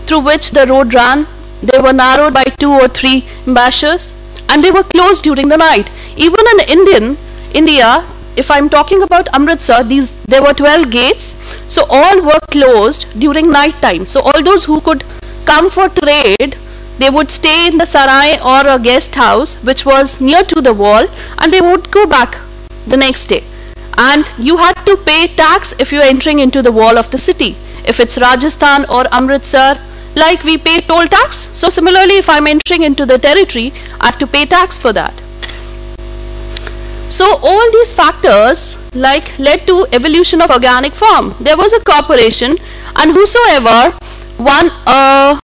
[SPEAKER 2] through which the road ran. They were narrowed by 2 or 3 embasures, and they were closed during the night. Even in India, if I'm talking about Amritsar, there were 12 gates, so all were closed during night time. So all those who could come for trade, they would stay in the sarai or a guest house which was near to the wall, and they would go back the next day. And you had to pay tax if you are entering into the wall of the city. If it's Rajasthan or Amritsar, like we pay toll tax, so similarly if I'm entering into the territory, I have to pay tax for that. So all these factors like led to evolution of organic farm. There was a corporation, and whosoever won a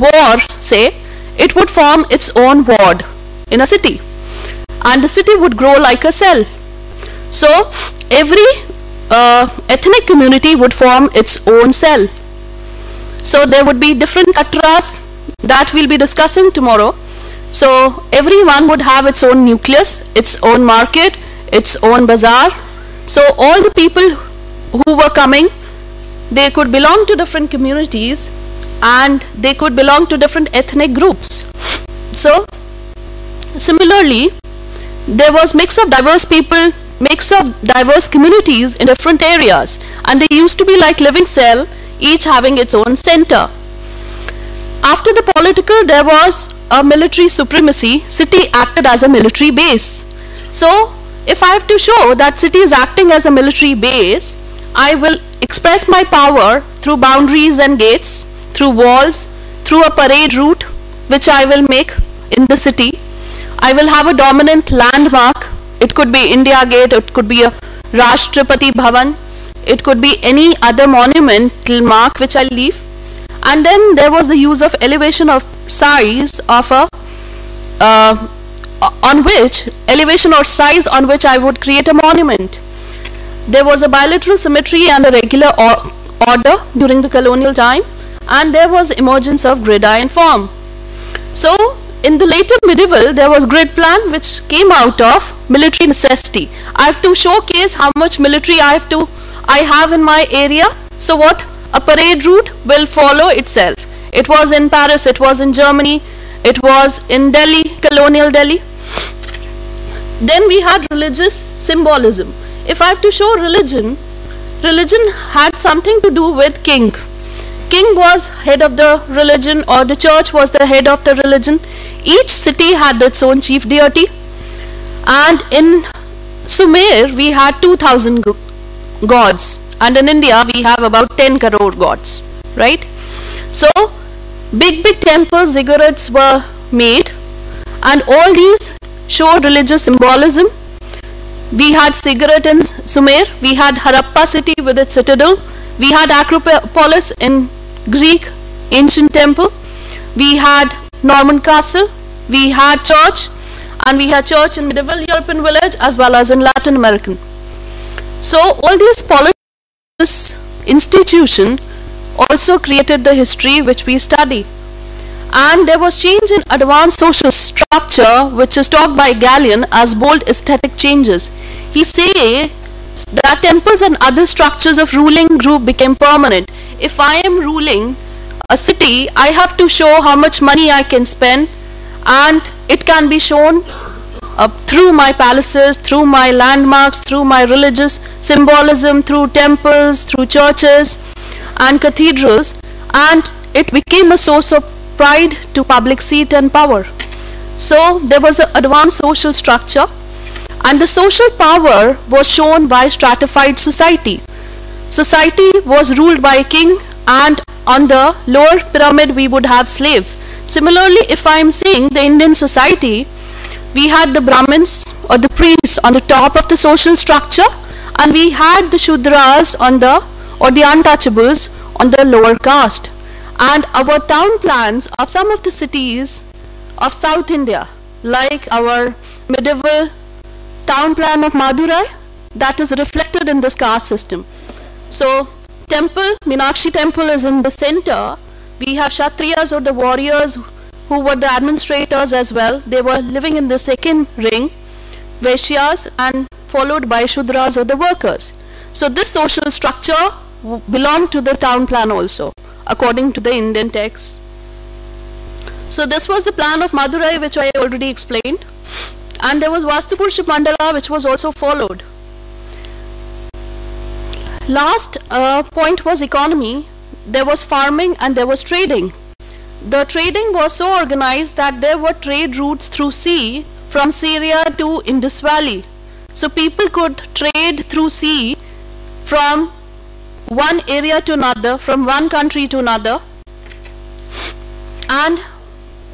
[SPEAKER 2] war, say, it would form its own ward in a city, and the city would grow like a cell. So every ethnic community would form its own cell. So there would be different katras that we'll be discussing tomorrow. So everyone would have its own nucleus, its own market, its own bazaar. So all the people who were coming, they could belong to different communities, and they could belong to different ethnic groups. So similarly, there was mix of diverse people, mix of diverse communities in different areas, and they used to be like living cell, each having its own center. After the political, there was a military supremacy. City acted as a military base. So if I have to show that city is acting as a military base, I will express my power through boundaries and gates, through walls, through a parade route which I will make in the city. I will have a dominant landmark. It could be India Gate, it could be a Rashtrapati Bhavan, it could be any other monumental mark which I leave. And then there was the use of elevation of size of a elevation or size on which I would create a monument. There was a bilateral symmetry and a regular order during the colonial time, and there was emergence of gridiron form. So in the later medieval, there was grid plan which came out of military necessity. I have to showcase how much military I have in my area. So what? A parade route will follow itself. It was in Paris, it was in Germany, it was in Delhi, colonial Delhi. Then we had religious symbolism. If I have to show religion, religion had something to do with king. King was head of the religion, or the church was the head of the religion. Each city had its own chief deity, and in Sumer we had 2000 gods, and in India we have about 10 crore gods, right? So big temples, ziggurats were made, and all these showed religious symbolism. We had ziggurat in Sumer, we had Harappa city with its citadel, we had Acropolis in Greek ancient temple, we had Norman castle, we had church, and we had church in medieval European village as well as in Latin American. So all these political institution also created the history which we study. And there was change in advanced social structure which is taught by Gallian as bold aesthetic changes. He says that temples and other structures of ruling group became permanent. If I am ruling a city, I have to show how much money I can spend, and it can be shown through my palaces, through my landmarks, through my religious symbolism, through temples, through churches and cathedrals, and it became a source of pride to public seat and power. So there was an advanced social structure, and the social power was shown by stratified society. Society was ruled by a king, and on the lower pyramid we would have slaves. Similarly, if I am seeing the Indian society, we had the Brahmins or the priests on the top of the social structure, and we had the Shudras on the, or the untouchables, on the lower caste. And our town plans of some of the cities of South India, like our medieval town plan of Madurai, that is reflected in this caste system. So temple, Meenakshi temple is in the center. We have Kshatriyas or the warriors who were the administrators as well. They were living in the second ring, Vaishyas, and followed by Shudras or the workers. So this social structure belonged to the town plan also, according to the Indian texts. So this was the plan of Madurai, which I already explained. And there was Vastupursha Mandala, which was also followed. Last point was economy. There was farming and there was trading. the trading was so organized that there were trade routes through sea from Syria to Indus Valley. So people could trade through sea from one area to another, from one country to another. And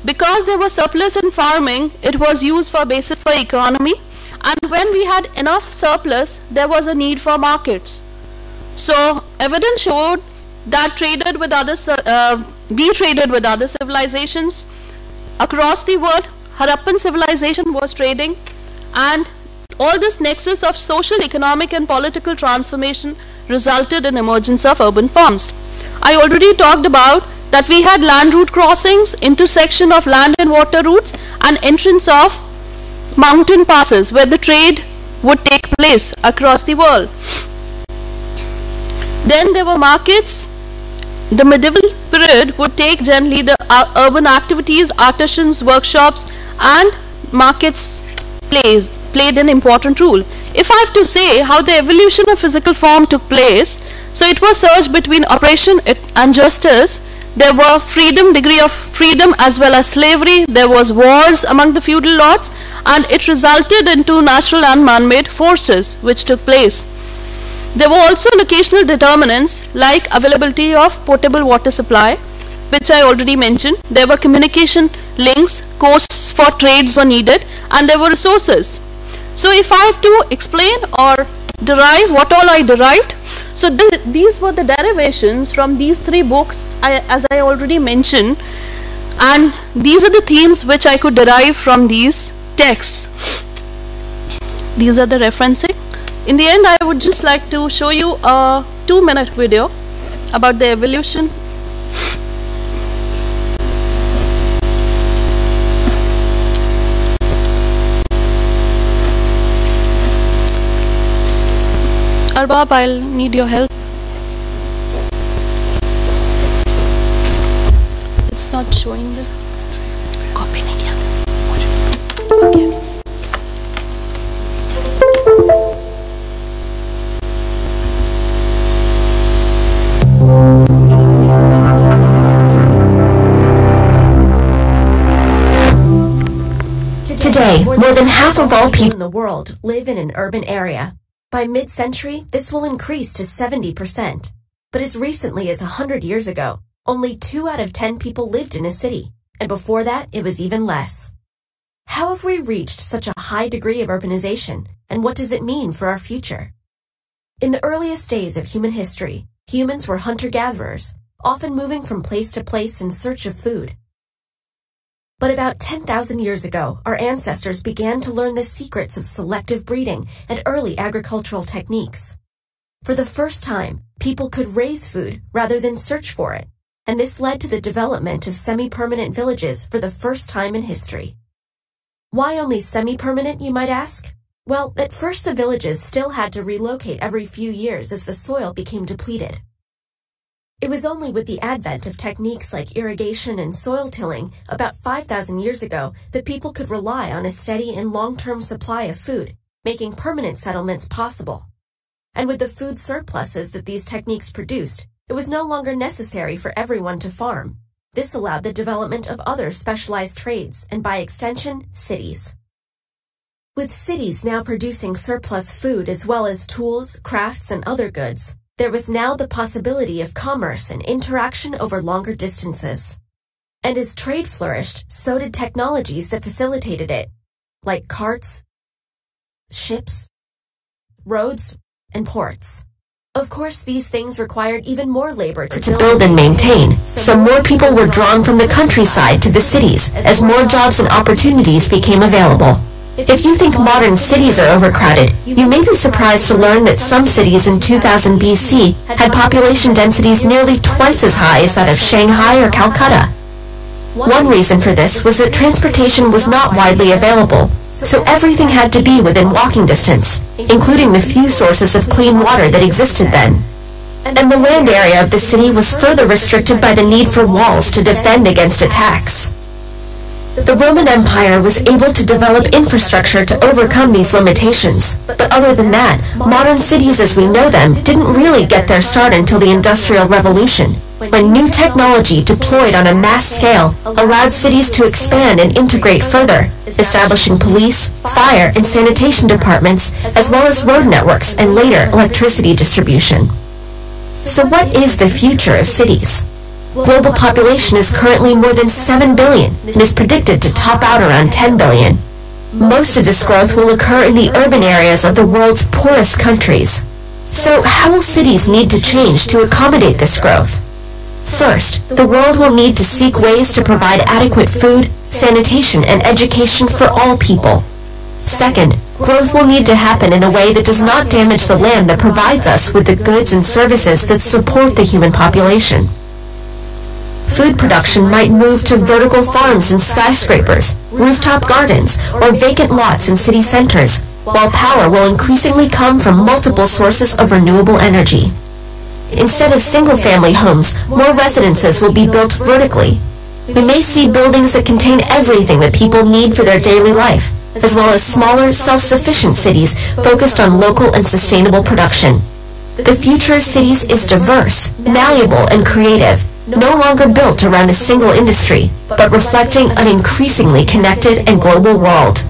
[SPEAKER 2] because there was surplus in farming, it was used for basis for economy. And when we had enough surplus, there was a need for markets. So evidence showed that we traded with other civilizations across the world. Harappan civilization was trading, and all this nexus of social, economic and political transformation resulted in emergence of urban forms. I already talked about that we had land route crossings, intersection of land and water routes, and entrance of mountain passes where the trade would take place across the world. Then there were markets. The medieval period would take generally the urban activities, artisans, workshops, and markets played an important role. If I have to say how the evolution of physical form took place, so it was surge between oppression and justice. There were degree of freedom as well as slavery. There was wars among the feudal lords, and it resulted into natural and man-made forces which took place. There were also locational determinants like availability of potable water supply, which I already mentioned. There were communication links, coasts for trades were needed, and there were resources. So if I have to explain or derive what all I derived, so these were the derivations from these three books as I already mentioned, and these are the themes which I could derive from these texts. These are the referencing. In the end, I would just like to show you a 2-minute video about the evolution. Arbab, I'll need your help. It's not showing the copy. Okay.
[SPEAKER 4] Today, more than half of all people in the world live in an urban area. By mid-century, this will increase to 70%. But as recently as 100 years ago, only 2 out of 10 people lived in a city, and before that, it was even less. How have we reached such a high degree of urbanization, and what does it mean for our future? In the earliest days of human history, humans were hunter-gatherers, often moving from place to place in search of food. But about 10,000 years ago, our ancestors began to learn the secrets of selective breeding and early agricultural techniques. For the first time, people could raise food rather than search for it, and this led to the development of semi-permanent villages for the first time in history. Why only semi-permanent, you might ask? Well, at first the villages still had to relocate every few years as the soil became depleted. It was only with the advent of techniques like irrigation and soil tilling about 5,000 years ago that people could rely on a steady and long-term supply of food, making permanent settlements possible. And with the food surpluses that these techniques produced, it was no longer necessary for everyone to farm. This allowed the development of other specialized trades and, by extension, cities. With cities now producing surplus food as well as tools, crafts, and other goods, there was now the possibility of commerce and interaction over longer distances. And as trade flourished, so did technologies that facilitated it, like carts, ships, roads, and ports. Of course, these things required even more labor to build and maintain, so more people were drawn from the countryside to the cities as more jobs and opportunities became available. If you think modern cities are overcrowded, you may be surprised to learn that some cities in 2000 BC had population densities nearly twice as high as that of Shanghai or Calcutta. One reason for this was that transportation was not widely available, so everything had to be within walking distance, including the few sources of clean water that existed then. And the land area of the city was further restricted by the need for walls to defend against attacks. The Roman Empire was able to develop infrastructure to overcome these limitations. But other than that, modern cities as we know them didn't really get their start until the Industrial Revolution, when new technology deployed on a mass scale allowed cities to expand and integrate further, establishing police, fire, and sanitation departments, as well as road networks and later electricity distribution. So what is the future of cities? Global population is currently more than 7 billion and is predicted to top out around 10 billion. Most of this growth will occur in the urban areas of the world's poorest countries. So how will cities need to change to accommodate this growth? First, the world will need to seek ways to provide adequate food, sanitation, and education for all people. Second, growth will need to happen in a way that does not damage the land that provides us with the goods and services that support the human population. Food production might move to vertical farms and skyscrapers, rooftop gardens, or vacant lots in city centers, while power will increasingly come from multiple sources of renewable energy. Instead of single-family homes, more residences will be built vertically. We may see buildings that contain everything that people need for their daily life, as well as smaller, self-sufficient cities focused on local and sustainable production. The future of cities is diverse, malleable, and creative, no longer built around a single industry, but reflecting an increasingly connected and global world.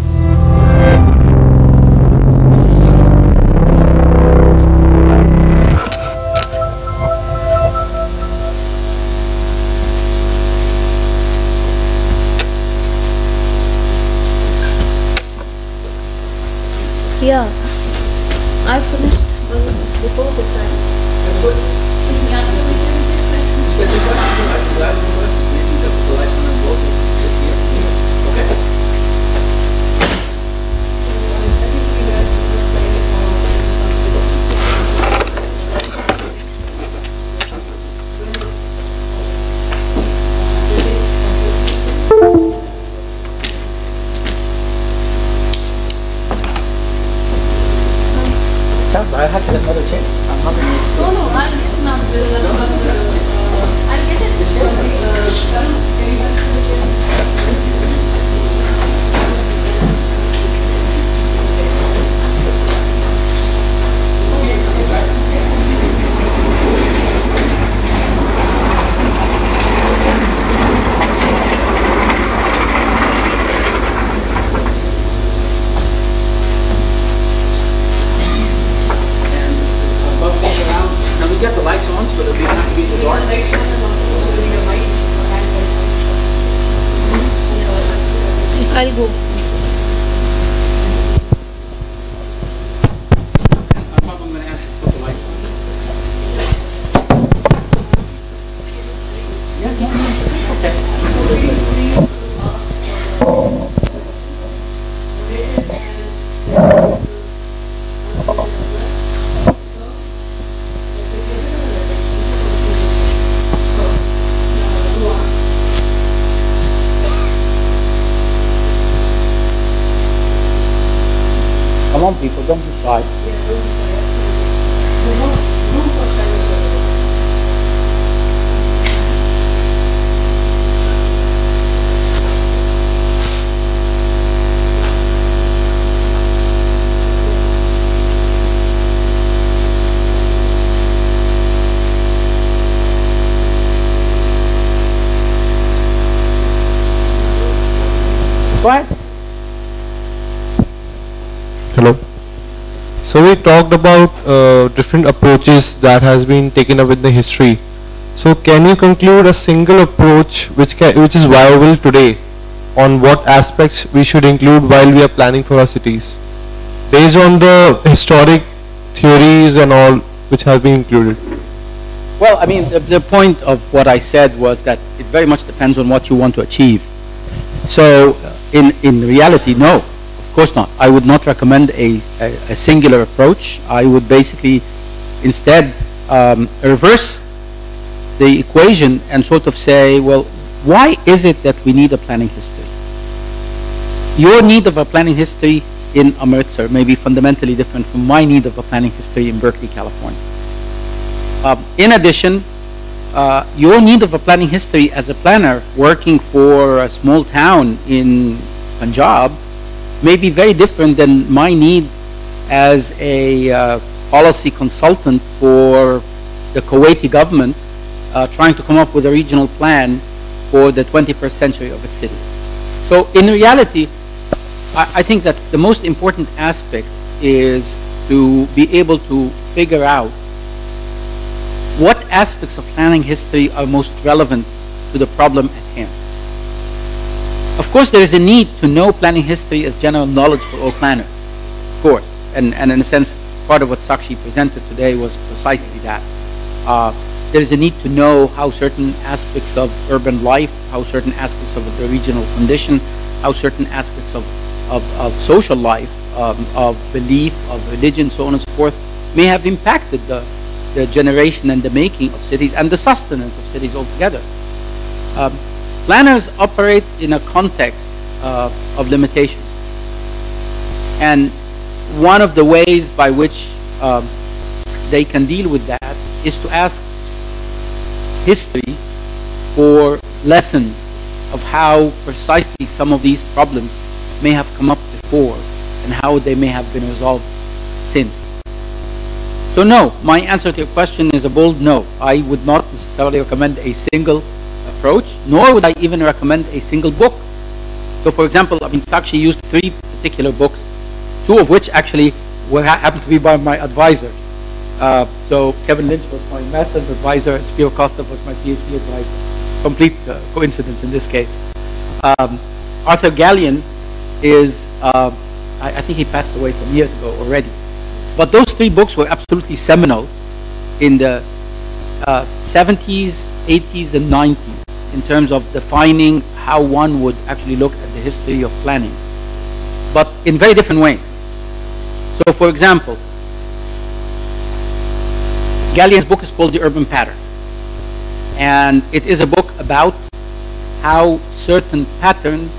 [SPEAKER 2] Yeah, I finished before the time.
[SPEAKER 1] I have to get another chair. I'm not going to...
[SPEAKER 2] No, I'll get now. I'll get
[SPEAKER 1] Get the lights on so that we don't have to be in the dark.
[SPEAKER 2] I'll go.
[SPEAKER 1] I'm going to ask you to put the lights on. Come on, people, don't be shy. Go ahead.
[SPEAKER 5] Hello. So we talked about different approaches that has been taken up in the history. So can you conclude a single approach which is viable today on what aspects we should include while we are planning for our cities, based on the historic theories and all which have been included?
[SPEAKER 1] Well, I mean, the point of what I said was that it very much depends on what you want to achieve. So in reality, no. Of course not. I would not recommend a singular approach. I would basically instead reverse the equation and sort of say, well, why is it that we need a planning history? Your need of a planning history in Amritsar may be fundamentally different from my need of a planning history in Berkeley, California. In addition, your need of a planning history as a planner working for a small town in Punjab may be very different than my need as a policy consultant for the Kuwaiti government trying to come up with a regional plan for the 21st century of its cities. So in reality, I think that the most important aspect is to be able to figure out what aspects of planning history are most relevant to the problem at hand. Of course, there is a need to know planning history as general knowledge for all planners, of course. And in a sense, part of what Sakshi presented today was precisely that. There is a need to know how certain aspects of urban life, how certain aspects of the regional condition, how certain aspects of social life, of belief, of religion, so on and so forth, may have impacted the generation and the making of cities and the sustenance of cities altogether. Planners operate in a context of limitations. And one of the ways by which they can deal with that is to ask history for lessons of how precisely some of these problems may have come up before and how they may have been resolved since. So no, my answer to your question is a bold no. I would not necessarily recommend a single approach, nor would I even recommend a single book. So for example, I mean, Sakshi used 3 particular books, 2 of which actually happened to be by my advisor. So Kevin Lynch was my master's advisor, and Spiro Kostov was my PhD advisor. Complete coincidence in this case. Arthur Gallion is, I think he passed away some years ago already. But those 3 books were absolutely seminal in the 70s, 80s, and 90s in terms of defining how one would actually look at the history of planning, but in very different ways. So for example, Gallion's book is called The Urban Pattern. And it is a book about how certain patterns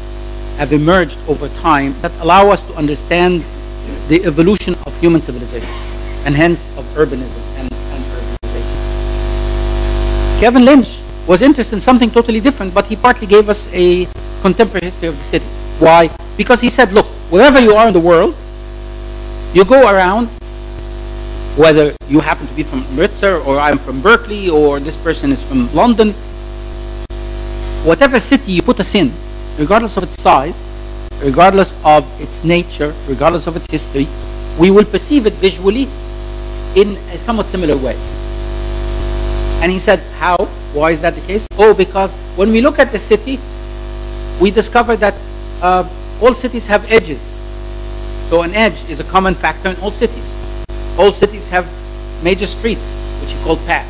[SPEAKER 1] have emerged over time that allow us to understand the evolution of human civilization, and hence of urbanism and urbanization. Kevin Lynch was interested in something totally different, but he partly gave us a contemporary history of the city. Why? Because he said, look, wherever you are in the world, you go around, whether you happen to be from Amritsar, or I'm from Berkeley, or this person is from London, whatever city you put us in, regardless of its size, regardless of its nature, regardless of its history, we will perceive it visually in a somewhat similar way. And he said, how? Why is that the case? Oh, because when we look at the city, we discover that all cities have edges. So an edge is a common factor in all cities. All cities have major streets, which you call paths.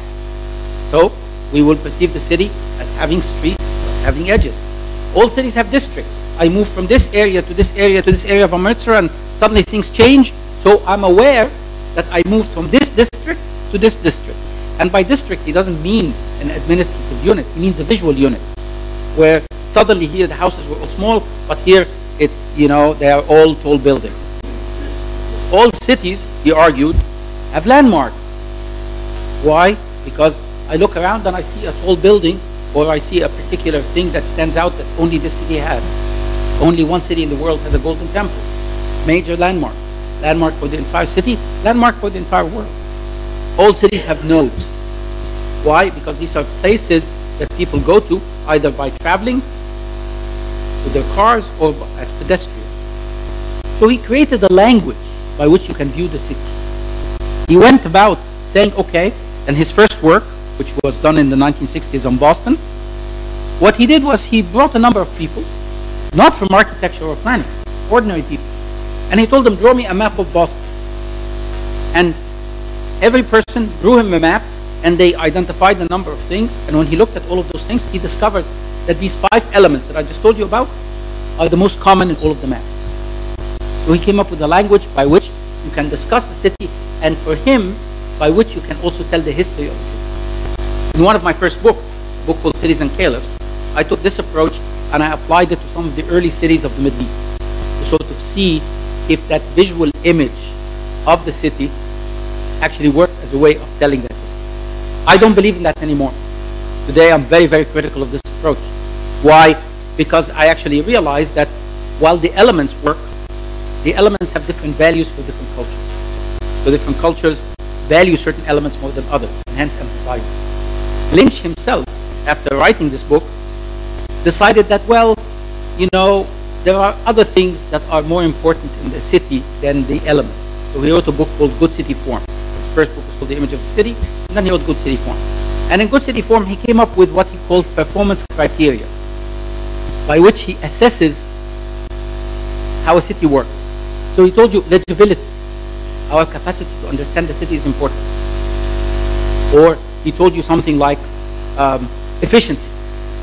[SPEAKER 1] So we will perceive the city as having streets, having edges. All cities have districts. I move from this area to this area to this area of Amritsar, and suddenly things change. So I'm aware that I moved from this district to this district. And by district, he doesn't mean an administrative unit. He means a visual unit, where suddenly here the houses were all small, but here they are all tall buildings. All cities, he argued, have landmarks. Why? Because I look around and I see a tall building, or I see a particular thing that stands out that only this city has. Only one city in the world has a golden temple. Major landmark. Landmark for the entire city, landmark for the entire world. All cities have nodes. Why? Because these are places that people go to either by traveling with their cars or as pedestrians. So he created a language by which you can view the city. He went about saying, okay, and his first work, which was done in the 1960s on Boston, what he did was he brought a number of people, not from architecture or planning, ordinary people, and he told them, draw me a map of Boston. And every person drew him a map, and they identified a number of things, and when he looked at all of those things, he discovered that these 5 elements that I just told you about are the most common in all of the maps. So he came up with a language by which you can discuss the city, and for him, by which you can also tell the history of the city. In one of my first books, a book called Cities and Caliphs, I took this approach and I applied it to some of the early cities of the Middle East to sort of see if that visual image of the city actually works as a way of telling that history. I don't believe in that anymore. Today I'm very, very critical of this approach. Why? Because I actually realized that while the elements work, the elements have different values for different cultures. So different cultures value certain elements more than others, and hence emphasize them. Lynch himself, after writing this book, decided that, well, you know, there are other things that are more important in the city than the elements. So he wrote a book called Good City Form. His first book was called The Image of the City, and then he wrote Good City Form. And in Good City Form, he came up with what he called performance criteria, by which he assesses how a city works. So he told you legibility, our capacity to understand the city is important. Or he told you something like efficiency,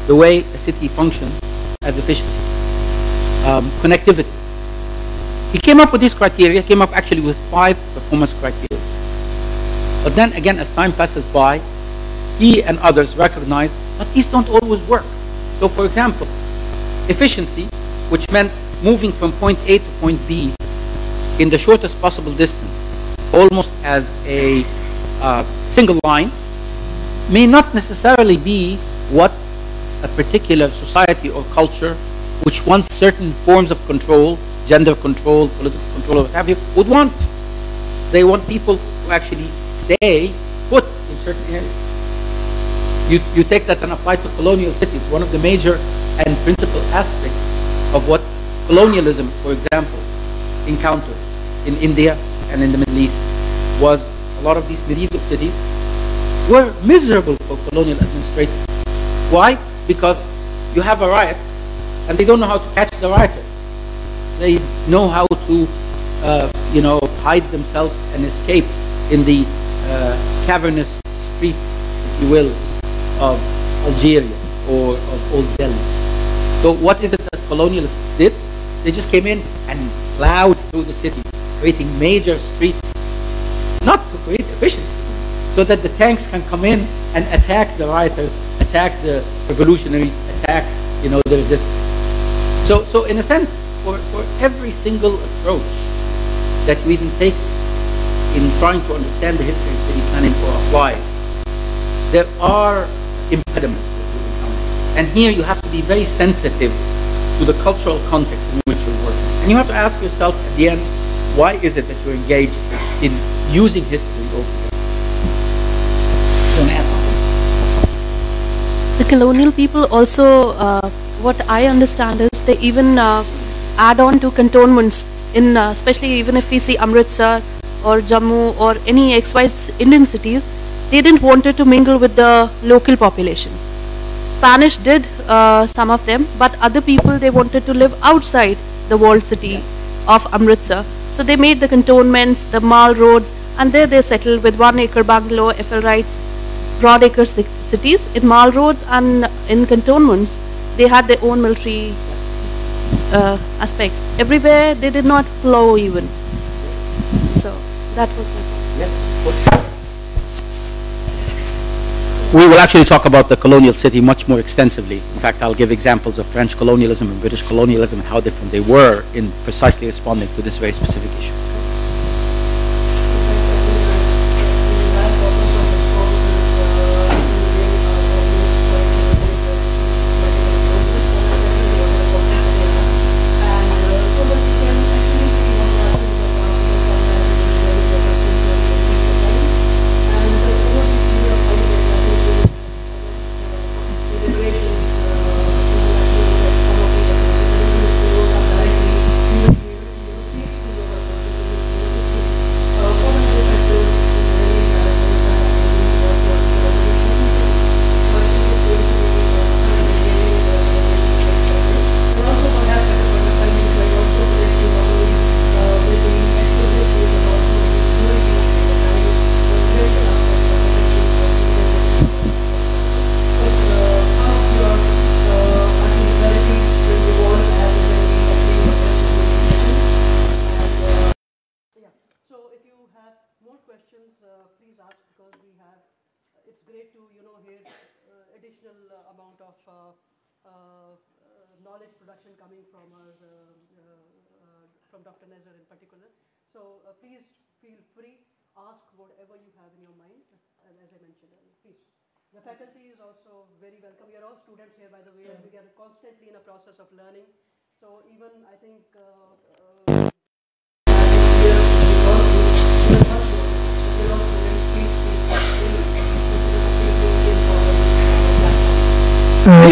[SPEAKER 1] the way a city functions as efficiency. Connectivity. He came up with these criteria, came up actually with 5 performance criteria. But then again, as time passes by, he and others recognized that these don't always work. So for example, efficiency, which meant moving from point A to point B in the shortest possible distance, almost as a single line, may not necessarily be what a particular society or culture which wants certain forms of control, gender control, political control, or what have you, would want. They want people to actually stay put in certain areas. You take that and apply to colonial cities. One of the major and principal aspects of what colonialism, for example, encountered in India and in the Middle East was a lot of these medieval cities were miserable for colonial administrators. Why? Because you have a riot and they don't know how to catch the rioters. They know how to, hide themselves and escape in the cavernous streets, if you will, of Algeria or of Old Delhi. So what is it that colonialists did? They just came in and plowed through the city, creating major streets, not to create efficiency, so that the tanks can come in and attack the rioters, attack the revolutionaries, attack, the resistance. So in a sense, for every single approach that we can take in trying to understand the history of city planning or apply, there are impediments that we encounter. And here you have to be very sensitive to the cultural context in which you're working. And you have to ask yourself at the end, why is it that you're engaged in using history over here? You want to add something?
[SPEAKER 2] The colonial people also, what I understand is they even add on to cantonments, in especially even if we see Amritsar or Jammu or any XY Indian cities, they didn't want to mingle with the local population. Spanish did, some of them, but other people, they wanted to live outside the walled city of Amritsar. So they made the cantonments, the mall roads, and there they settled with 1 acre bungalow, FL rights, broad acre cities. In mall roads and in cantonments, they had their own military aspect. Everywhere they did not plow even. So that was my point.
[SPEAKER 1] Yes. We will actually talk about the colonial city much more extensively. In fact, I'll give examples of French colonialism and British colonialism and how different they were in precisely responding to this very specific issue.
[SPEAKER 6] Knowledge production coming from from Dr. Nazar in particular. So please feel free, ask whatever you have in your mind, as I mentioned earlier. Please. The faculty is also very welcome. We are all students here, by the way, and we are constantly in a process of learning. So even I think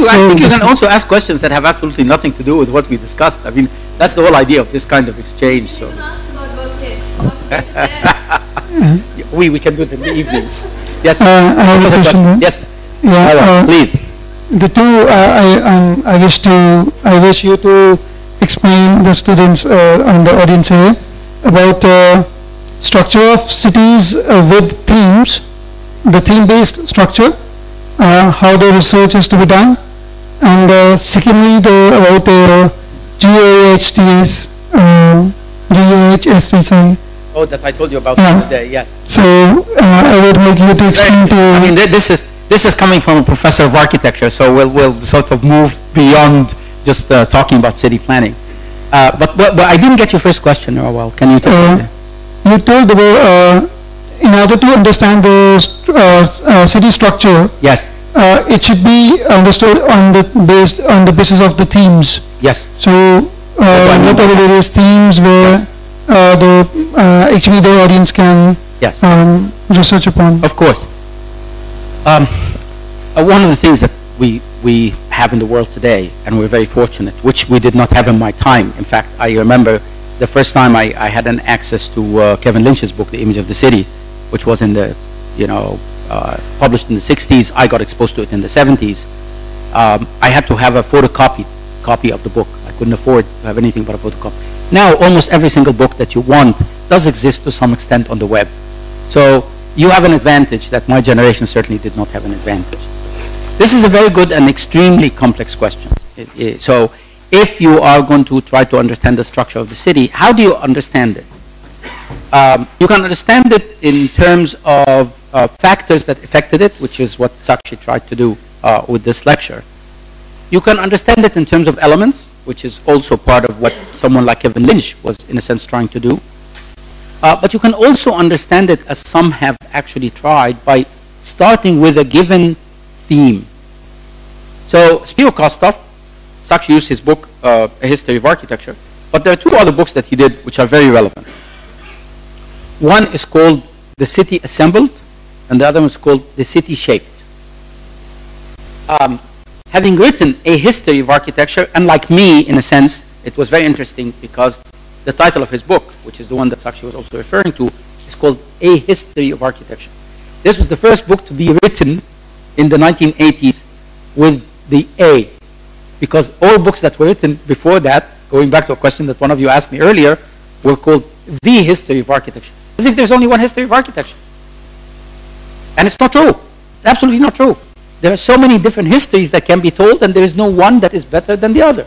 [SPEAKER 1] I think you can also ask questions that have absolutely nothing to do with what we discussed. I mean, that's the whole idea of this kind of exchange. So we can do it in the evenings. Yes.
[SPEAKER 7] I have a question.
[SPEAKER 1] Yes.
[SPEAKER 7] Yeah.
[SPEAKER 1] Please.
[SPEAKER 7] The two I wish you to explain the students and the audience here about structure of cities with themes, the theme-based structure, how the research is to be done, and secondly about GAHTs, GAHST, sorry.
[SPEAKER 1] Oh, that I told you about today. Yes.
[SPEAKER 7] So I would like you to explain to.
[SPEAKER 8] I mean, this is coming from a professor of architecture, so we'll sort of move beyond just talking about city planning. But I didn't get your first question, Rawal. Can you tell me?
[SPEAKER 7] You told about in order to understand the city structure,
[SPEAKER 8] yes,
[SPEAKER 7] it should be understood based on the basis of the themes.
[SPEAKER 8] Yes.
[SPEAKER 7] So what are the various themes where actually the audience can research upon?
[SPEAKER 8] Of course. One of the things that we have in the world today, and we're very fortunate, which we did not have in my time. In fact, I remember the first time I had an access to Kevin Lynch's book, The Image of the City, which was in the, published in the 60s. I got exposed to it in the 70s. I had to have a photocopied copy of the book. I couldn't afford to have anything but a photocopy. Now, almost every single book that you want does exist to some extent on the web. So you have an advantage that my generation certainly did not have an advantage. This is a very good and extremely complex question. So if you are going to try to understand the structure of the city, how do you understand it? You can understand it in terms of factors that affected it, which is what Sakshi tried to do with this lecture. You can understand it in terms of elements, which is also part of what someone like Kevin Lynch was, in a sense, trying to do. But you can also understand it, as some have actually tried, by starting with a given theme. So Spiro Kostov, Sakshi used his book, A History of Architecture, but there are two other books that he did which are very relevant. One is called The City Assembled, and the other one is called The City Shaped. Having written A History of Architecture, and like me, in a sense, it was very interesting because the title of his book, which is the one that Sakshi was also referring to, is called A History of Architecture. This was the first book to be written in the 1980s with the A, because all books that were written before that, going back to a question that one of you asked me earlier, were called The History of Architecture, as if there's only one history of architecture. And it's not true. It's absolutely not true. There are so many different histories that can be told, and there is no one that is better than the other.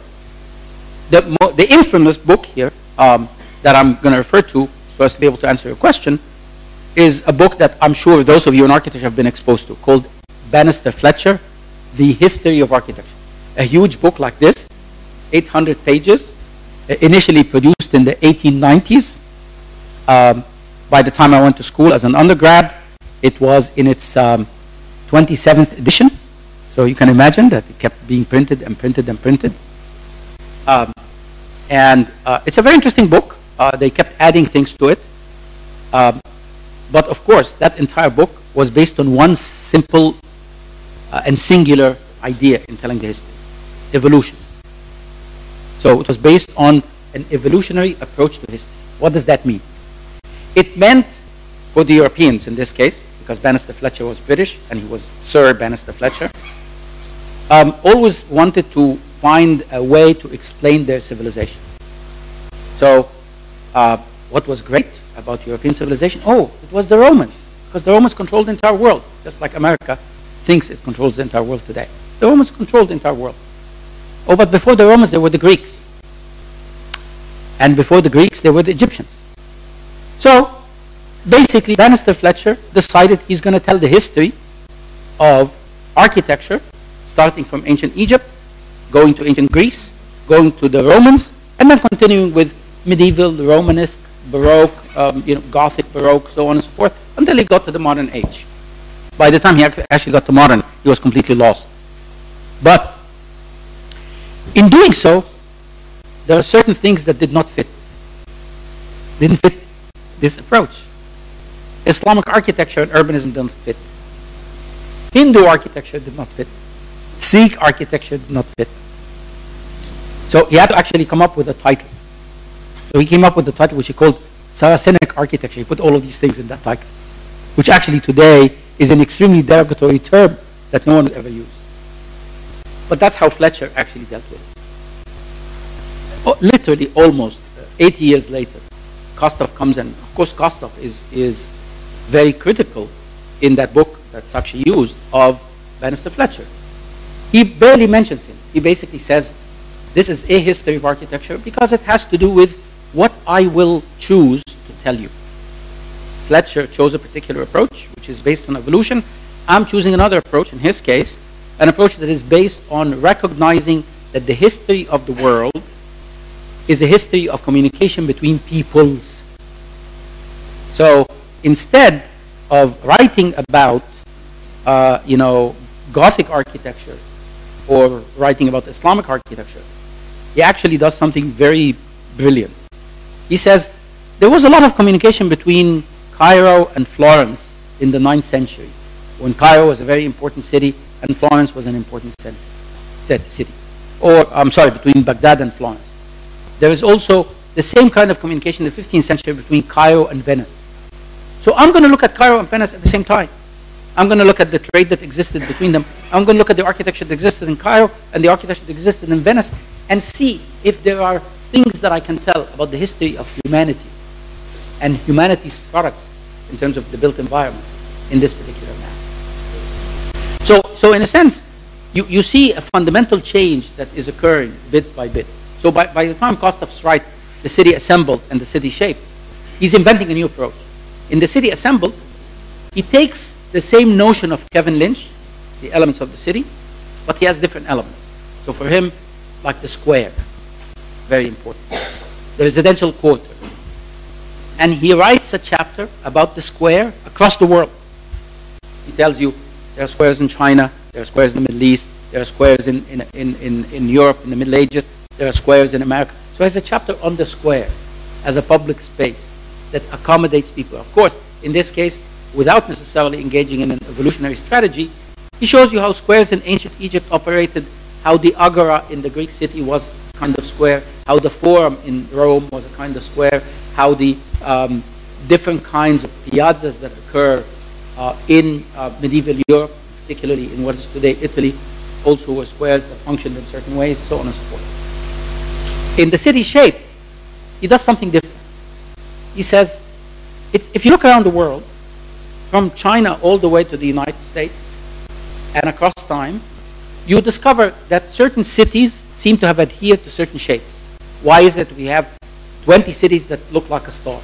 [SPEAKER 8] The infamous book here that I'm going to refer to for us to be able to answer your question is a book that I'm sure those of you in architecture have been exposed to, called Bannister Fletcher, The History of Architecture. A huge book like this, 800 pages, initially produced in the 1890s. By the time I went to school as an undergrad, it was in its 27th edition. So you can imagine that it kept being printed and printed and printed. It's a very interesting book. They kept adding things to it. But of course, that entire book was based on one simple and singular idea in telling the history: evolution. So it was based on an evolutionary approach to history. What does that mean? It meant, for the Europeans in this case, because Bannister Fletcher was British and he was Sir Bannister Fletcher, always wanted to find a way to explain their civilization. So what was great about European civilization? Oh, it was the Romans, because the Romans controlled the entire world, just like America thinks it controls the entire world today. The Romans controlled the entire world. Oh, but before the Romans, there were the Greeks. And before the Greeks, there were the Egyptians. So basically, Bannister Fletcher decided he's going to tell the history of architecture, starting from ancient Egypt, going to ancient Greece, going to the Romans, and then continuing with medieval, Romanesque, Baroque, Gothic, Baroque, so on and so forth, until he got to the modern age. By the time he actually got to modern, he was completely lost. But in doing so, there are certain things that did not fit. Didn't fit this approach. Islamic architecture and urbanism didn't fit. Hindu architecture did not fit. Sikh architecture did not fit. So he had to actually come up with a title. So he came up with the title which he called Saracenic architecture. He put all of these things in that title, which actually today is an extremely derogatory term that no one will ever use. But that's how Fletcher actually dealt with it. Oh, literally almost 80 years later, Kostoff comes in. Of course, Kostoff is very critical in that book that Sakshi used of Bannister Fletcher. He barely mentions him. He basically says, this is a history of architecture because it has to do with what I will choose to tell you. Fletcher chose a particular approach, which is based on evolution. I'm choosing another approach, in his case, an approach that is based on recognizing that the history of the world is a history of communication between peoples. So instead of writing about, Gothic architecture or writing about Islamic architecture, he actually does something very brilliant. He says, there was a lot of communication between Cairo and Florence in the 9th century, when Cairo was a very important city and Florence was an important city. Or, I'm sorry, between Baghdad and Florence. There is also the same kind of communication in the 15th century between Cairo and Venice. So I'm going to look at Cairo and Venice at the same time. I'm going to look at the trade that existed between them. I'm going to look at the architecture that existed in Cairo and the architecture that existed in Venice and see if there are things that I can tell about the history of humanity and humanity's products in terms of the built environment in this particular map. So in a sense, you see a fundamental change that is occurring bit by bit. So by the time Kostoff's write The City Assembled and The City Shaped, he's inventing a new approach. In The City Assembled, he takes the same notion of Kevin Lynch, the elements of the city, but he has different elements. So for him, like the square, very important. The residential quarter. And he writes a chapter about the square across the world. He tells you there are squares in China, there are squares in the Middle East, there are squares in Europe in the Middle Ages, there are squares in America. So he has a chapter on the square as a public space that accommodates people. Of course, in this case, without necessarily engaging in an evolutionary strategy, he shows you how squares in ancient Egypt operated, how the agora in the Greek city was a kind of square, how the forum in Rome was a kind of square, how the different kinds of piazzas that occur in medieval Europe, particularly in what is today Italy, also were squares that functioned in certain ways, so on and so forth. In The City Shape, he does something different. He says, if you look around the world, from China all the way to the United States and across time, you discover that certain cities seem to have adhered to certain shapes. Why is it we have 20 cities that look like a star?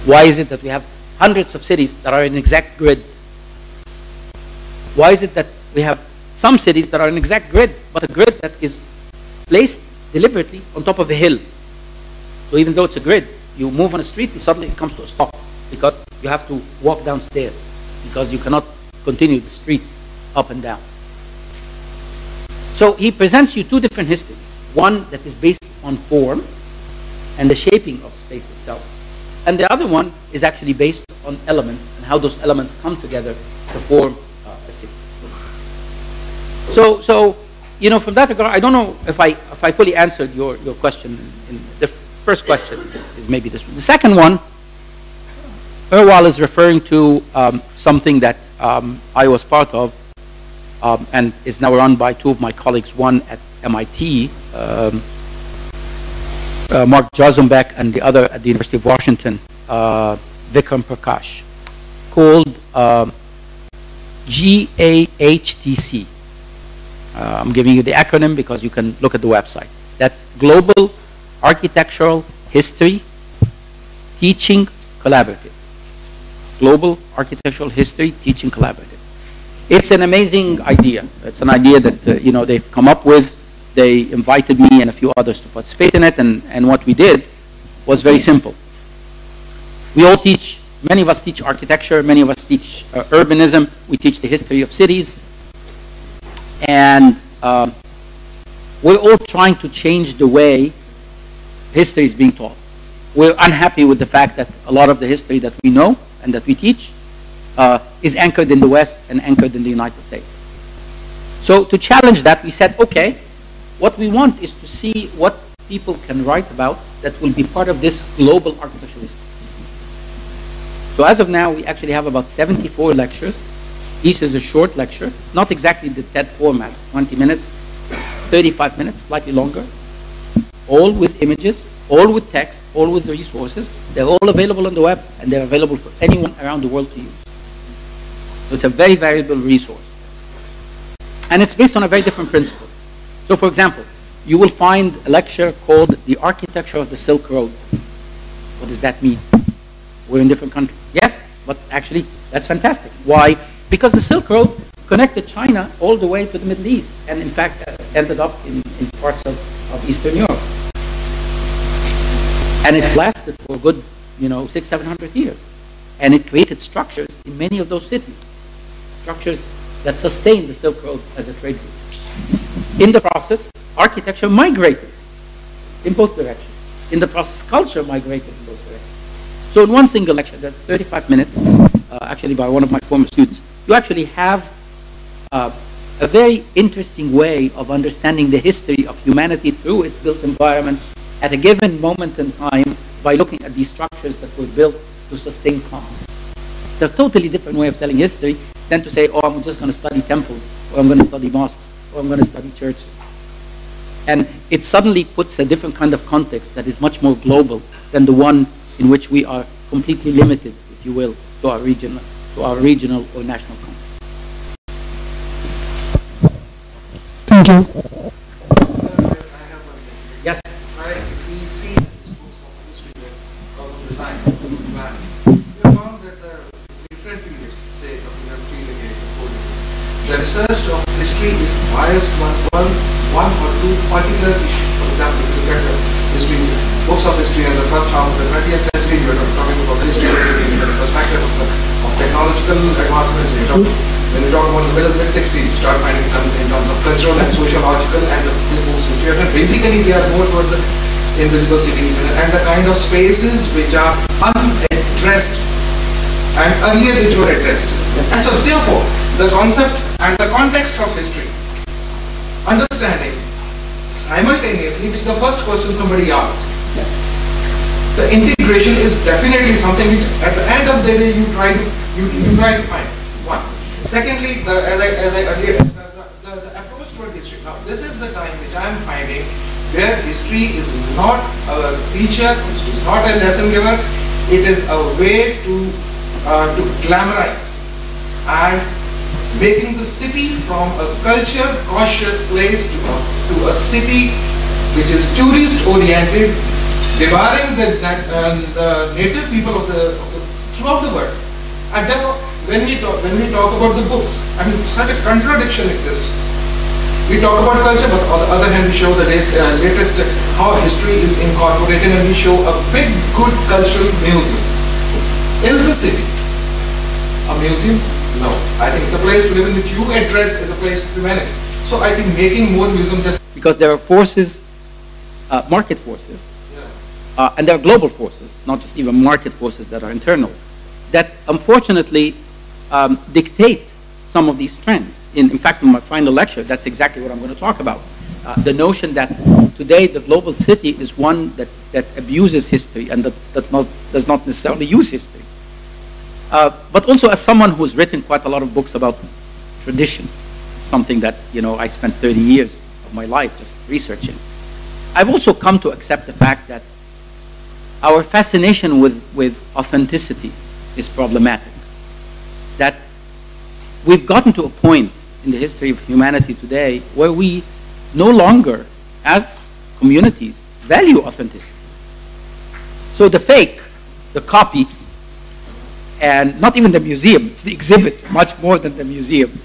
[SPEAKER 8] Why is it that we have hundreds of cities that are in an exact grid? Why is it that we have some cities that are an exact grid, but a grid that is placed deliberately on top of a hill? So even though it's a grid, you move on a street and suddenly it comes to a stop because you have to walk downstairs because you cannot continue the street up and down. So he presents you two different histories. One that is based on form and the shaping of space itself. And the other one is actually based on elements and how those elements come together to form a city. So from that regard, I don't know if I fully answered your question. In the first question is maybe this one. The second one, Irwal is referring to something that I was part of and is now run by two of my colleagues, one at MIT, Mark Jarzembek, and the other at the University of Washington, Vikram Prakash, called GAHTC. I'm giving you the acronym because you can look at the website. That's Global Architectural History Teaching Collaborative. Global Architectural History Teaching Collaborative. It's an amazing idea. It's an idea that they've come up with. They invited me and a few others to participate in it, and what we did was very simple. We all teach Many of us teach architecture, many of us teach urbanism, we teach the history of cities, and we're all trying to change the way history is being taught. We're unhappy with the fact that a lot of the history that we know and that we teach is anchored in the West and anchored in the United States. So to challenge that, we said, okay, what we want is to see what people can write about that will be part of this global architectural history. So as of now, we actually have about 74 lectures. Each is a short lecture, not exactly the TED format, 20 minutes, 35 minutes, slightly longer, all with images, all with text, all with resources. They're all available on the web, and they're available for anyone around the world to use. So it's a very valuable resource. And it's based on a very different principle. So for example, you will find a lecture called The Architecture of the Silk Road. What does that mean? We're in different countries. Yes, but actually, that's fantastic. Why? Because the Silk Road connected China all the way to the Middle East, and in fact, ended up in parts of Eastern Europe. And it lasted for a good, 600-700 years. And it created structures in many of those cities. Structures that sustained the Silk Road as a trade route. In the process, architecture migrated in both directions. In the process, culture migrated in both directions. So in one single lecture, that's 35 minutes, actually by one of my former students, you actually have a very interesting way of understanding the history of humanity through its built environment at a given moment in time by looking at these structures that were built to sustain commerce. It's a totally different way of telling history than to say, oh, I'm just going to study temples, or I'm going to study mosques, or I'm going to study churches. And it suddenly puts a different kind of context that is much more global than the one in which we are completely limited, if you will, to our regional or national context.
[SPEAKER 7] Thank you.
[SPEAKER 8] Yes?
[SPEAKER 9] If we see these books of history of urban design, urban planning, we have found that the different periods, say we have 3 decades or 4 decades, the research of history is biased toward one or two particular issues. For example, if you look at the history, books of history in the first half of the 20th century, we are talking about the history of the perspective of technological advancements. When we talk about the mid-60s, you start finding something in terms of cultural and sociological and the books which we have done. Basically, they are more towards the invisible cities and the kind of spaces which are unaddressed and earlier which were addressed. And so therefore, the concept and the context of history, understanding simultaneously, which is the first question somebody asked, the integration is definitely something which at the end of the day you try to find. One. Secondly, as I earlier discussed, the approach toward history. Now, this is the time which I am finding where history is not a teacher, history is not a lesson giver, it is a way to glamorize and making the city from a culture cautious place to a city which is tourist oriented, devouring the native people throughout the world. And therefore, when we talk about the books, I mean, such a contradiction exists. We talk about culture, but on the other hand, we show the latest how history is incorporated, and we show a big, good cultural museum. Is the city a museum? No. I think it's a place to live in which you address as a place of humanity. So I think making more museums just
[SPEAKER 8] because there are forces, market forces, and there are global forces, not just even market forces that are internal, that unfortunately dictate some of these trends. In fact, in my final lecture, that's exactly what I'm going to talk about. The notion that today the global city is one that abuses history and that does not necessarily use history. But also as someone who's written quite a lot of books about tradition, something that I spent 30 years of my life just researching, I've also come to accept the fact that our fascination with authenticity is problematic. That we've gotten to a point in the history of humanity today where we no longer, as communities, value authenticity. So the fake, the copy, and not even the museum, it's the exhibit, much more than the museum,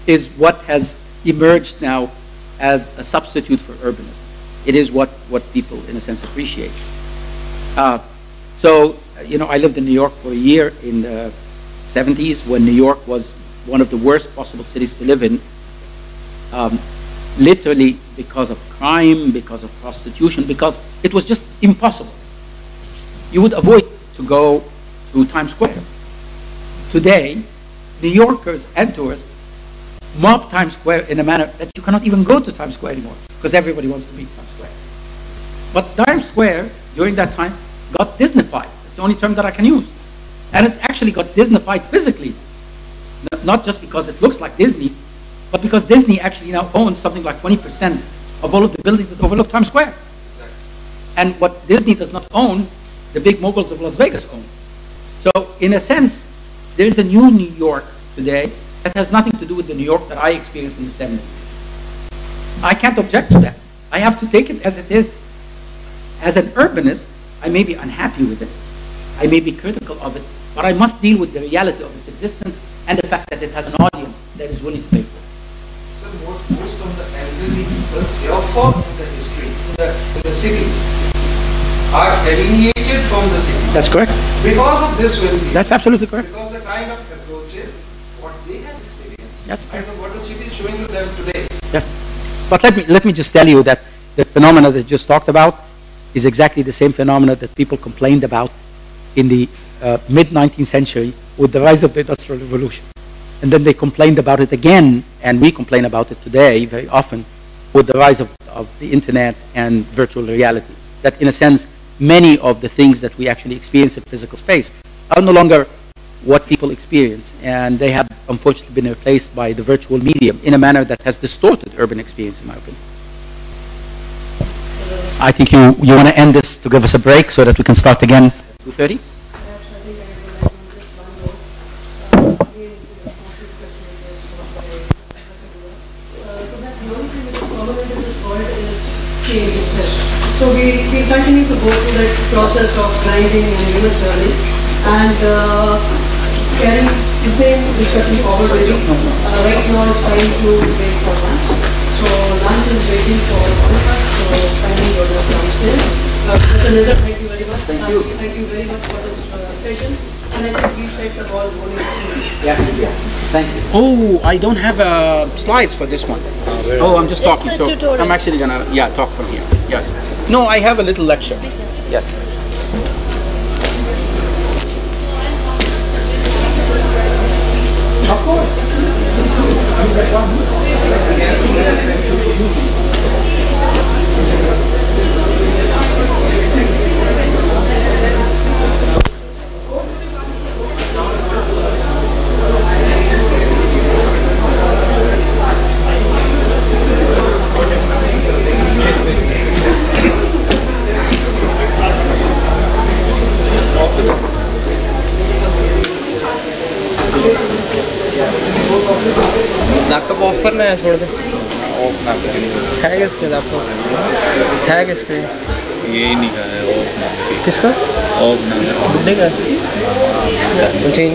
[SPEAKER 8] is what has emerged now as a substitute for urbanism. It is what people, in a sense, appreciate. So, I lived in New York for a year in the 70s when New York was one of the worst possible cities to live in, literally because of crime, because of prostitution, because it was just impossible. You would avoid to go to Times Square. Today, New Yorkers and tourists mob Times Square in a manner that you cannot even go to Times Square anymore because everybody wants to be Times Square. But Times Square, during that time, got Disneyfied. That's the only term that I can use. And it actually got Disneyfied physically. Not just because it looks like Disney, but because Disney actually now owns something like 20% of all of the buildings that overlook Times Square. Exactly. And what Disney does not own, the big moguls of Las Vegas own. So in a sense, there is a new New York today that has nothing to do with the New York that I experienced in the 70s. I can't object to that. I have to take it as it is. As an urbanist, I may be unhappy with it. I may be critical of it, but I must deal with the reality of its existence and the fact that it has an audience that is willing to pay for it.
[SPEAKER 9] So most of the elderly people, therefore, in the history, in the cities, are alienated from the city.
[SPEAKER 8] That's correct.
[SPEAKER 9] Because of this well-being.
[SPEAKER 8] That's absolutely correct.
[SPEAKER 9] Because the kind of approaches, what they have experienced,
[SPEAKER 8] that's correct.
[SPEAKER 9] And what the city is showing to them today.
[SPEAKER 8] Yes. But let me just tell you that the phenomena that you just talked about is exactly the same phenomena that people complained about in the mid-19th century with the rise of the Industrial Revolution. And then they complained about it again, and we complain about it today very often with the rise of the internet and virtual reality. That in a sense, many of the things that we actually experience in physical space are no longer what people experience, and they have unfortunately been replaced by the virtual medium in a manner that has distorted urban experience, in my opinion. I think you want to end this to give us a break so that we can start again at 2:30?
[SPEAKER 6] So we continue to go through that process of grinding and learning, and carrying the same discussion forward really. Right now it's time to break for lunch. So lunch is waiting for all of us, so kindly go downstairs. Mr. Nizar, thank you very much.
[SPEAKER 8] Thank you.
[SPEAKER 6] Thank you very much for this session. And I think we've set the ball rolling.
[SPEAKER 8] Yes. Thank you.
[SPEAKER 1] Oh, I don't have slides for this one. Oh, I'm just talking. So tutorial. I'm actually gonna talk from here. Yes. No, I have a little lecture. Yes. Of course.
[SPEAKER 10] Laptop off करना है छोड़ दे of ना है किसके laptop है किसके ये नहीं है ऑफ ना किसका ऑफ ना बुड्ढे का change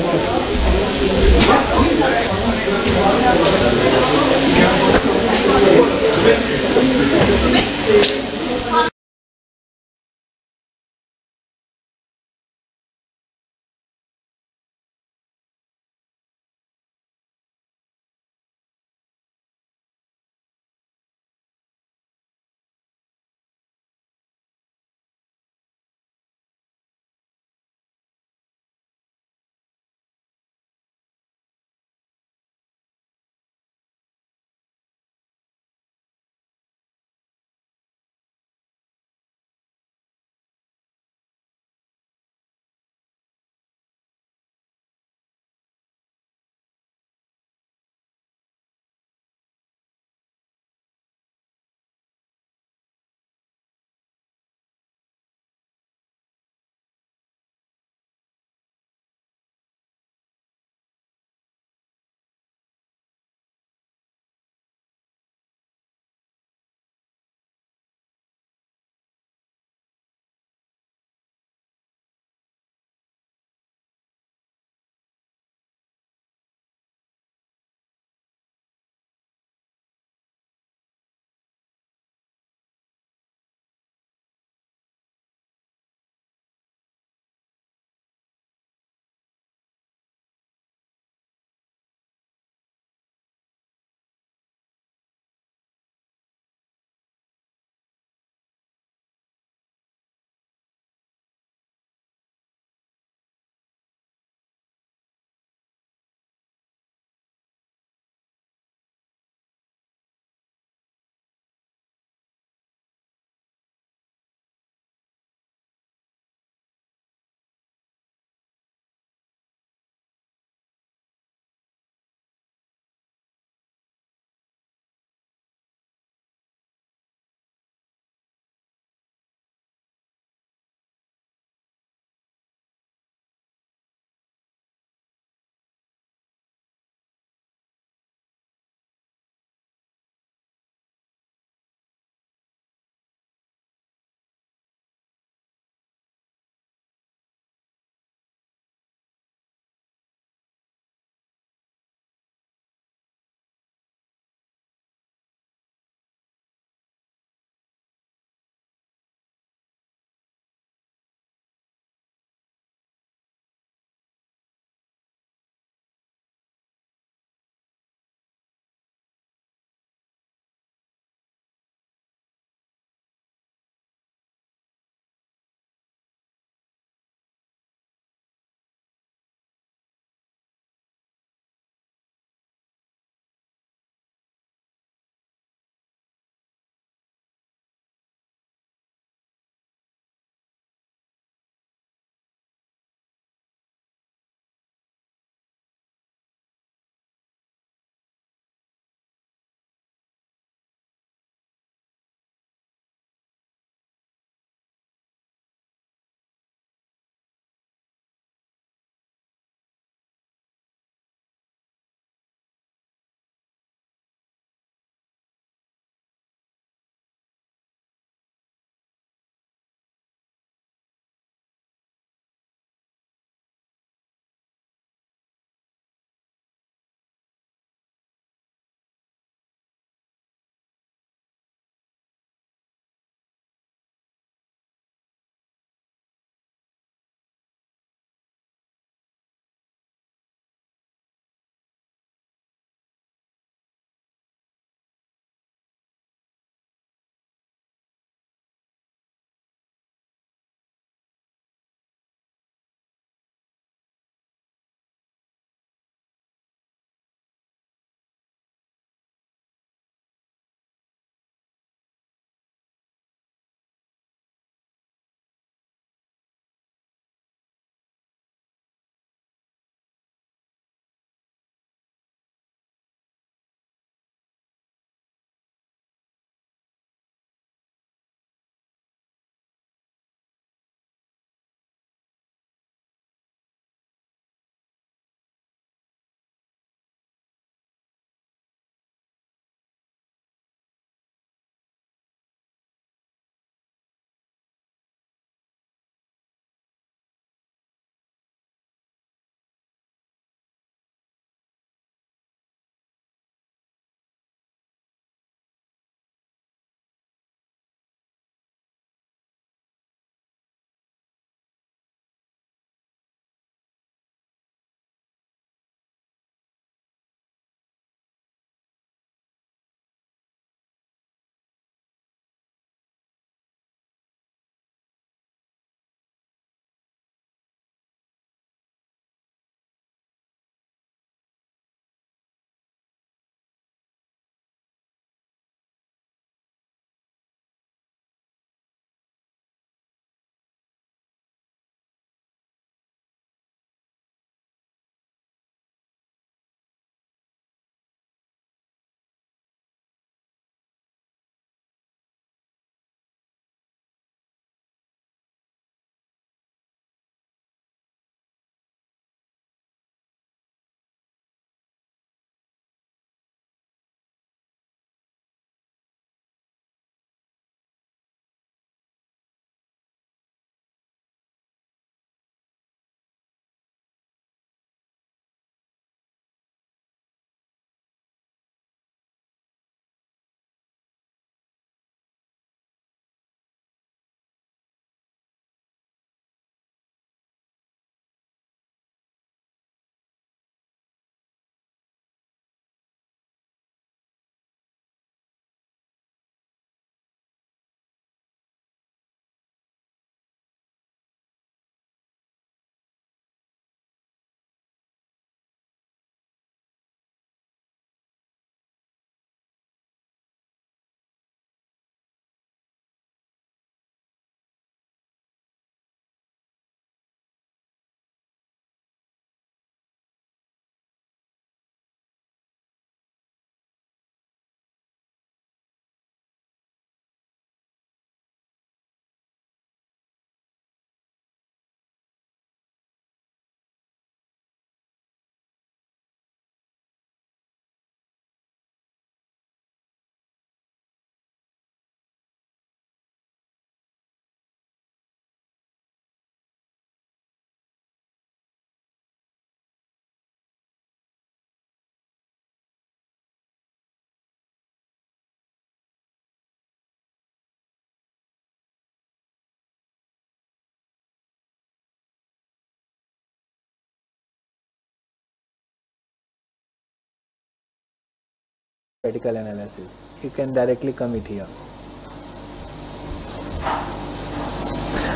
[SPEAKER 11] Theoretical analysis. You can directly commit here.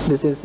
[SPEAKER 11] This is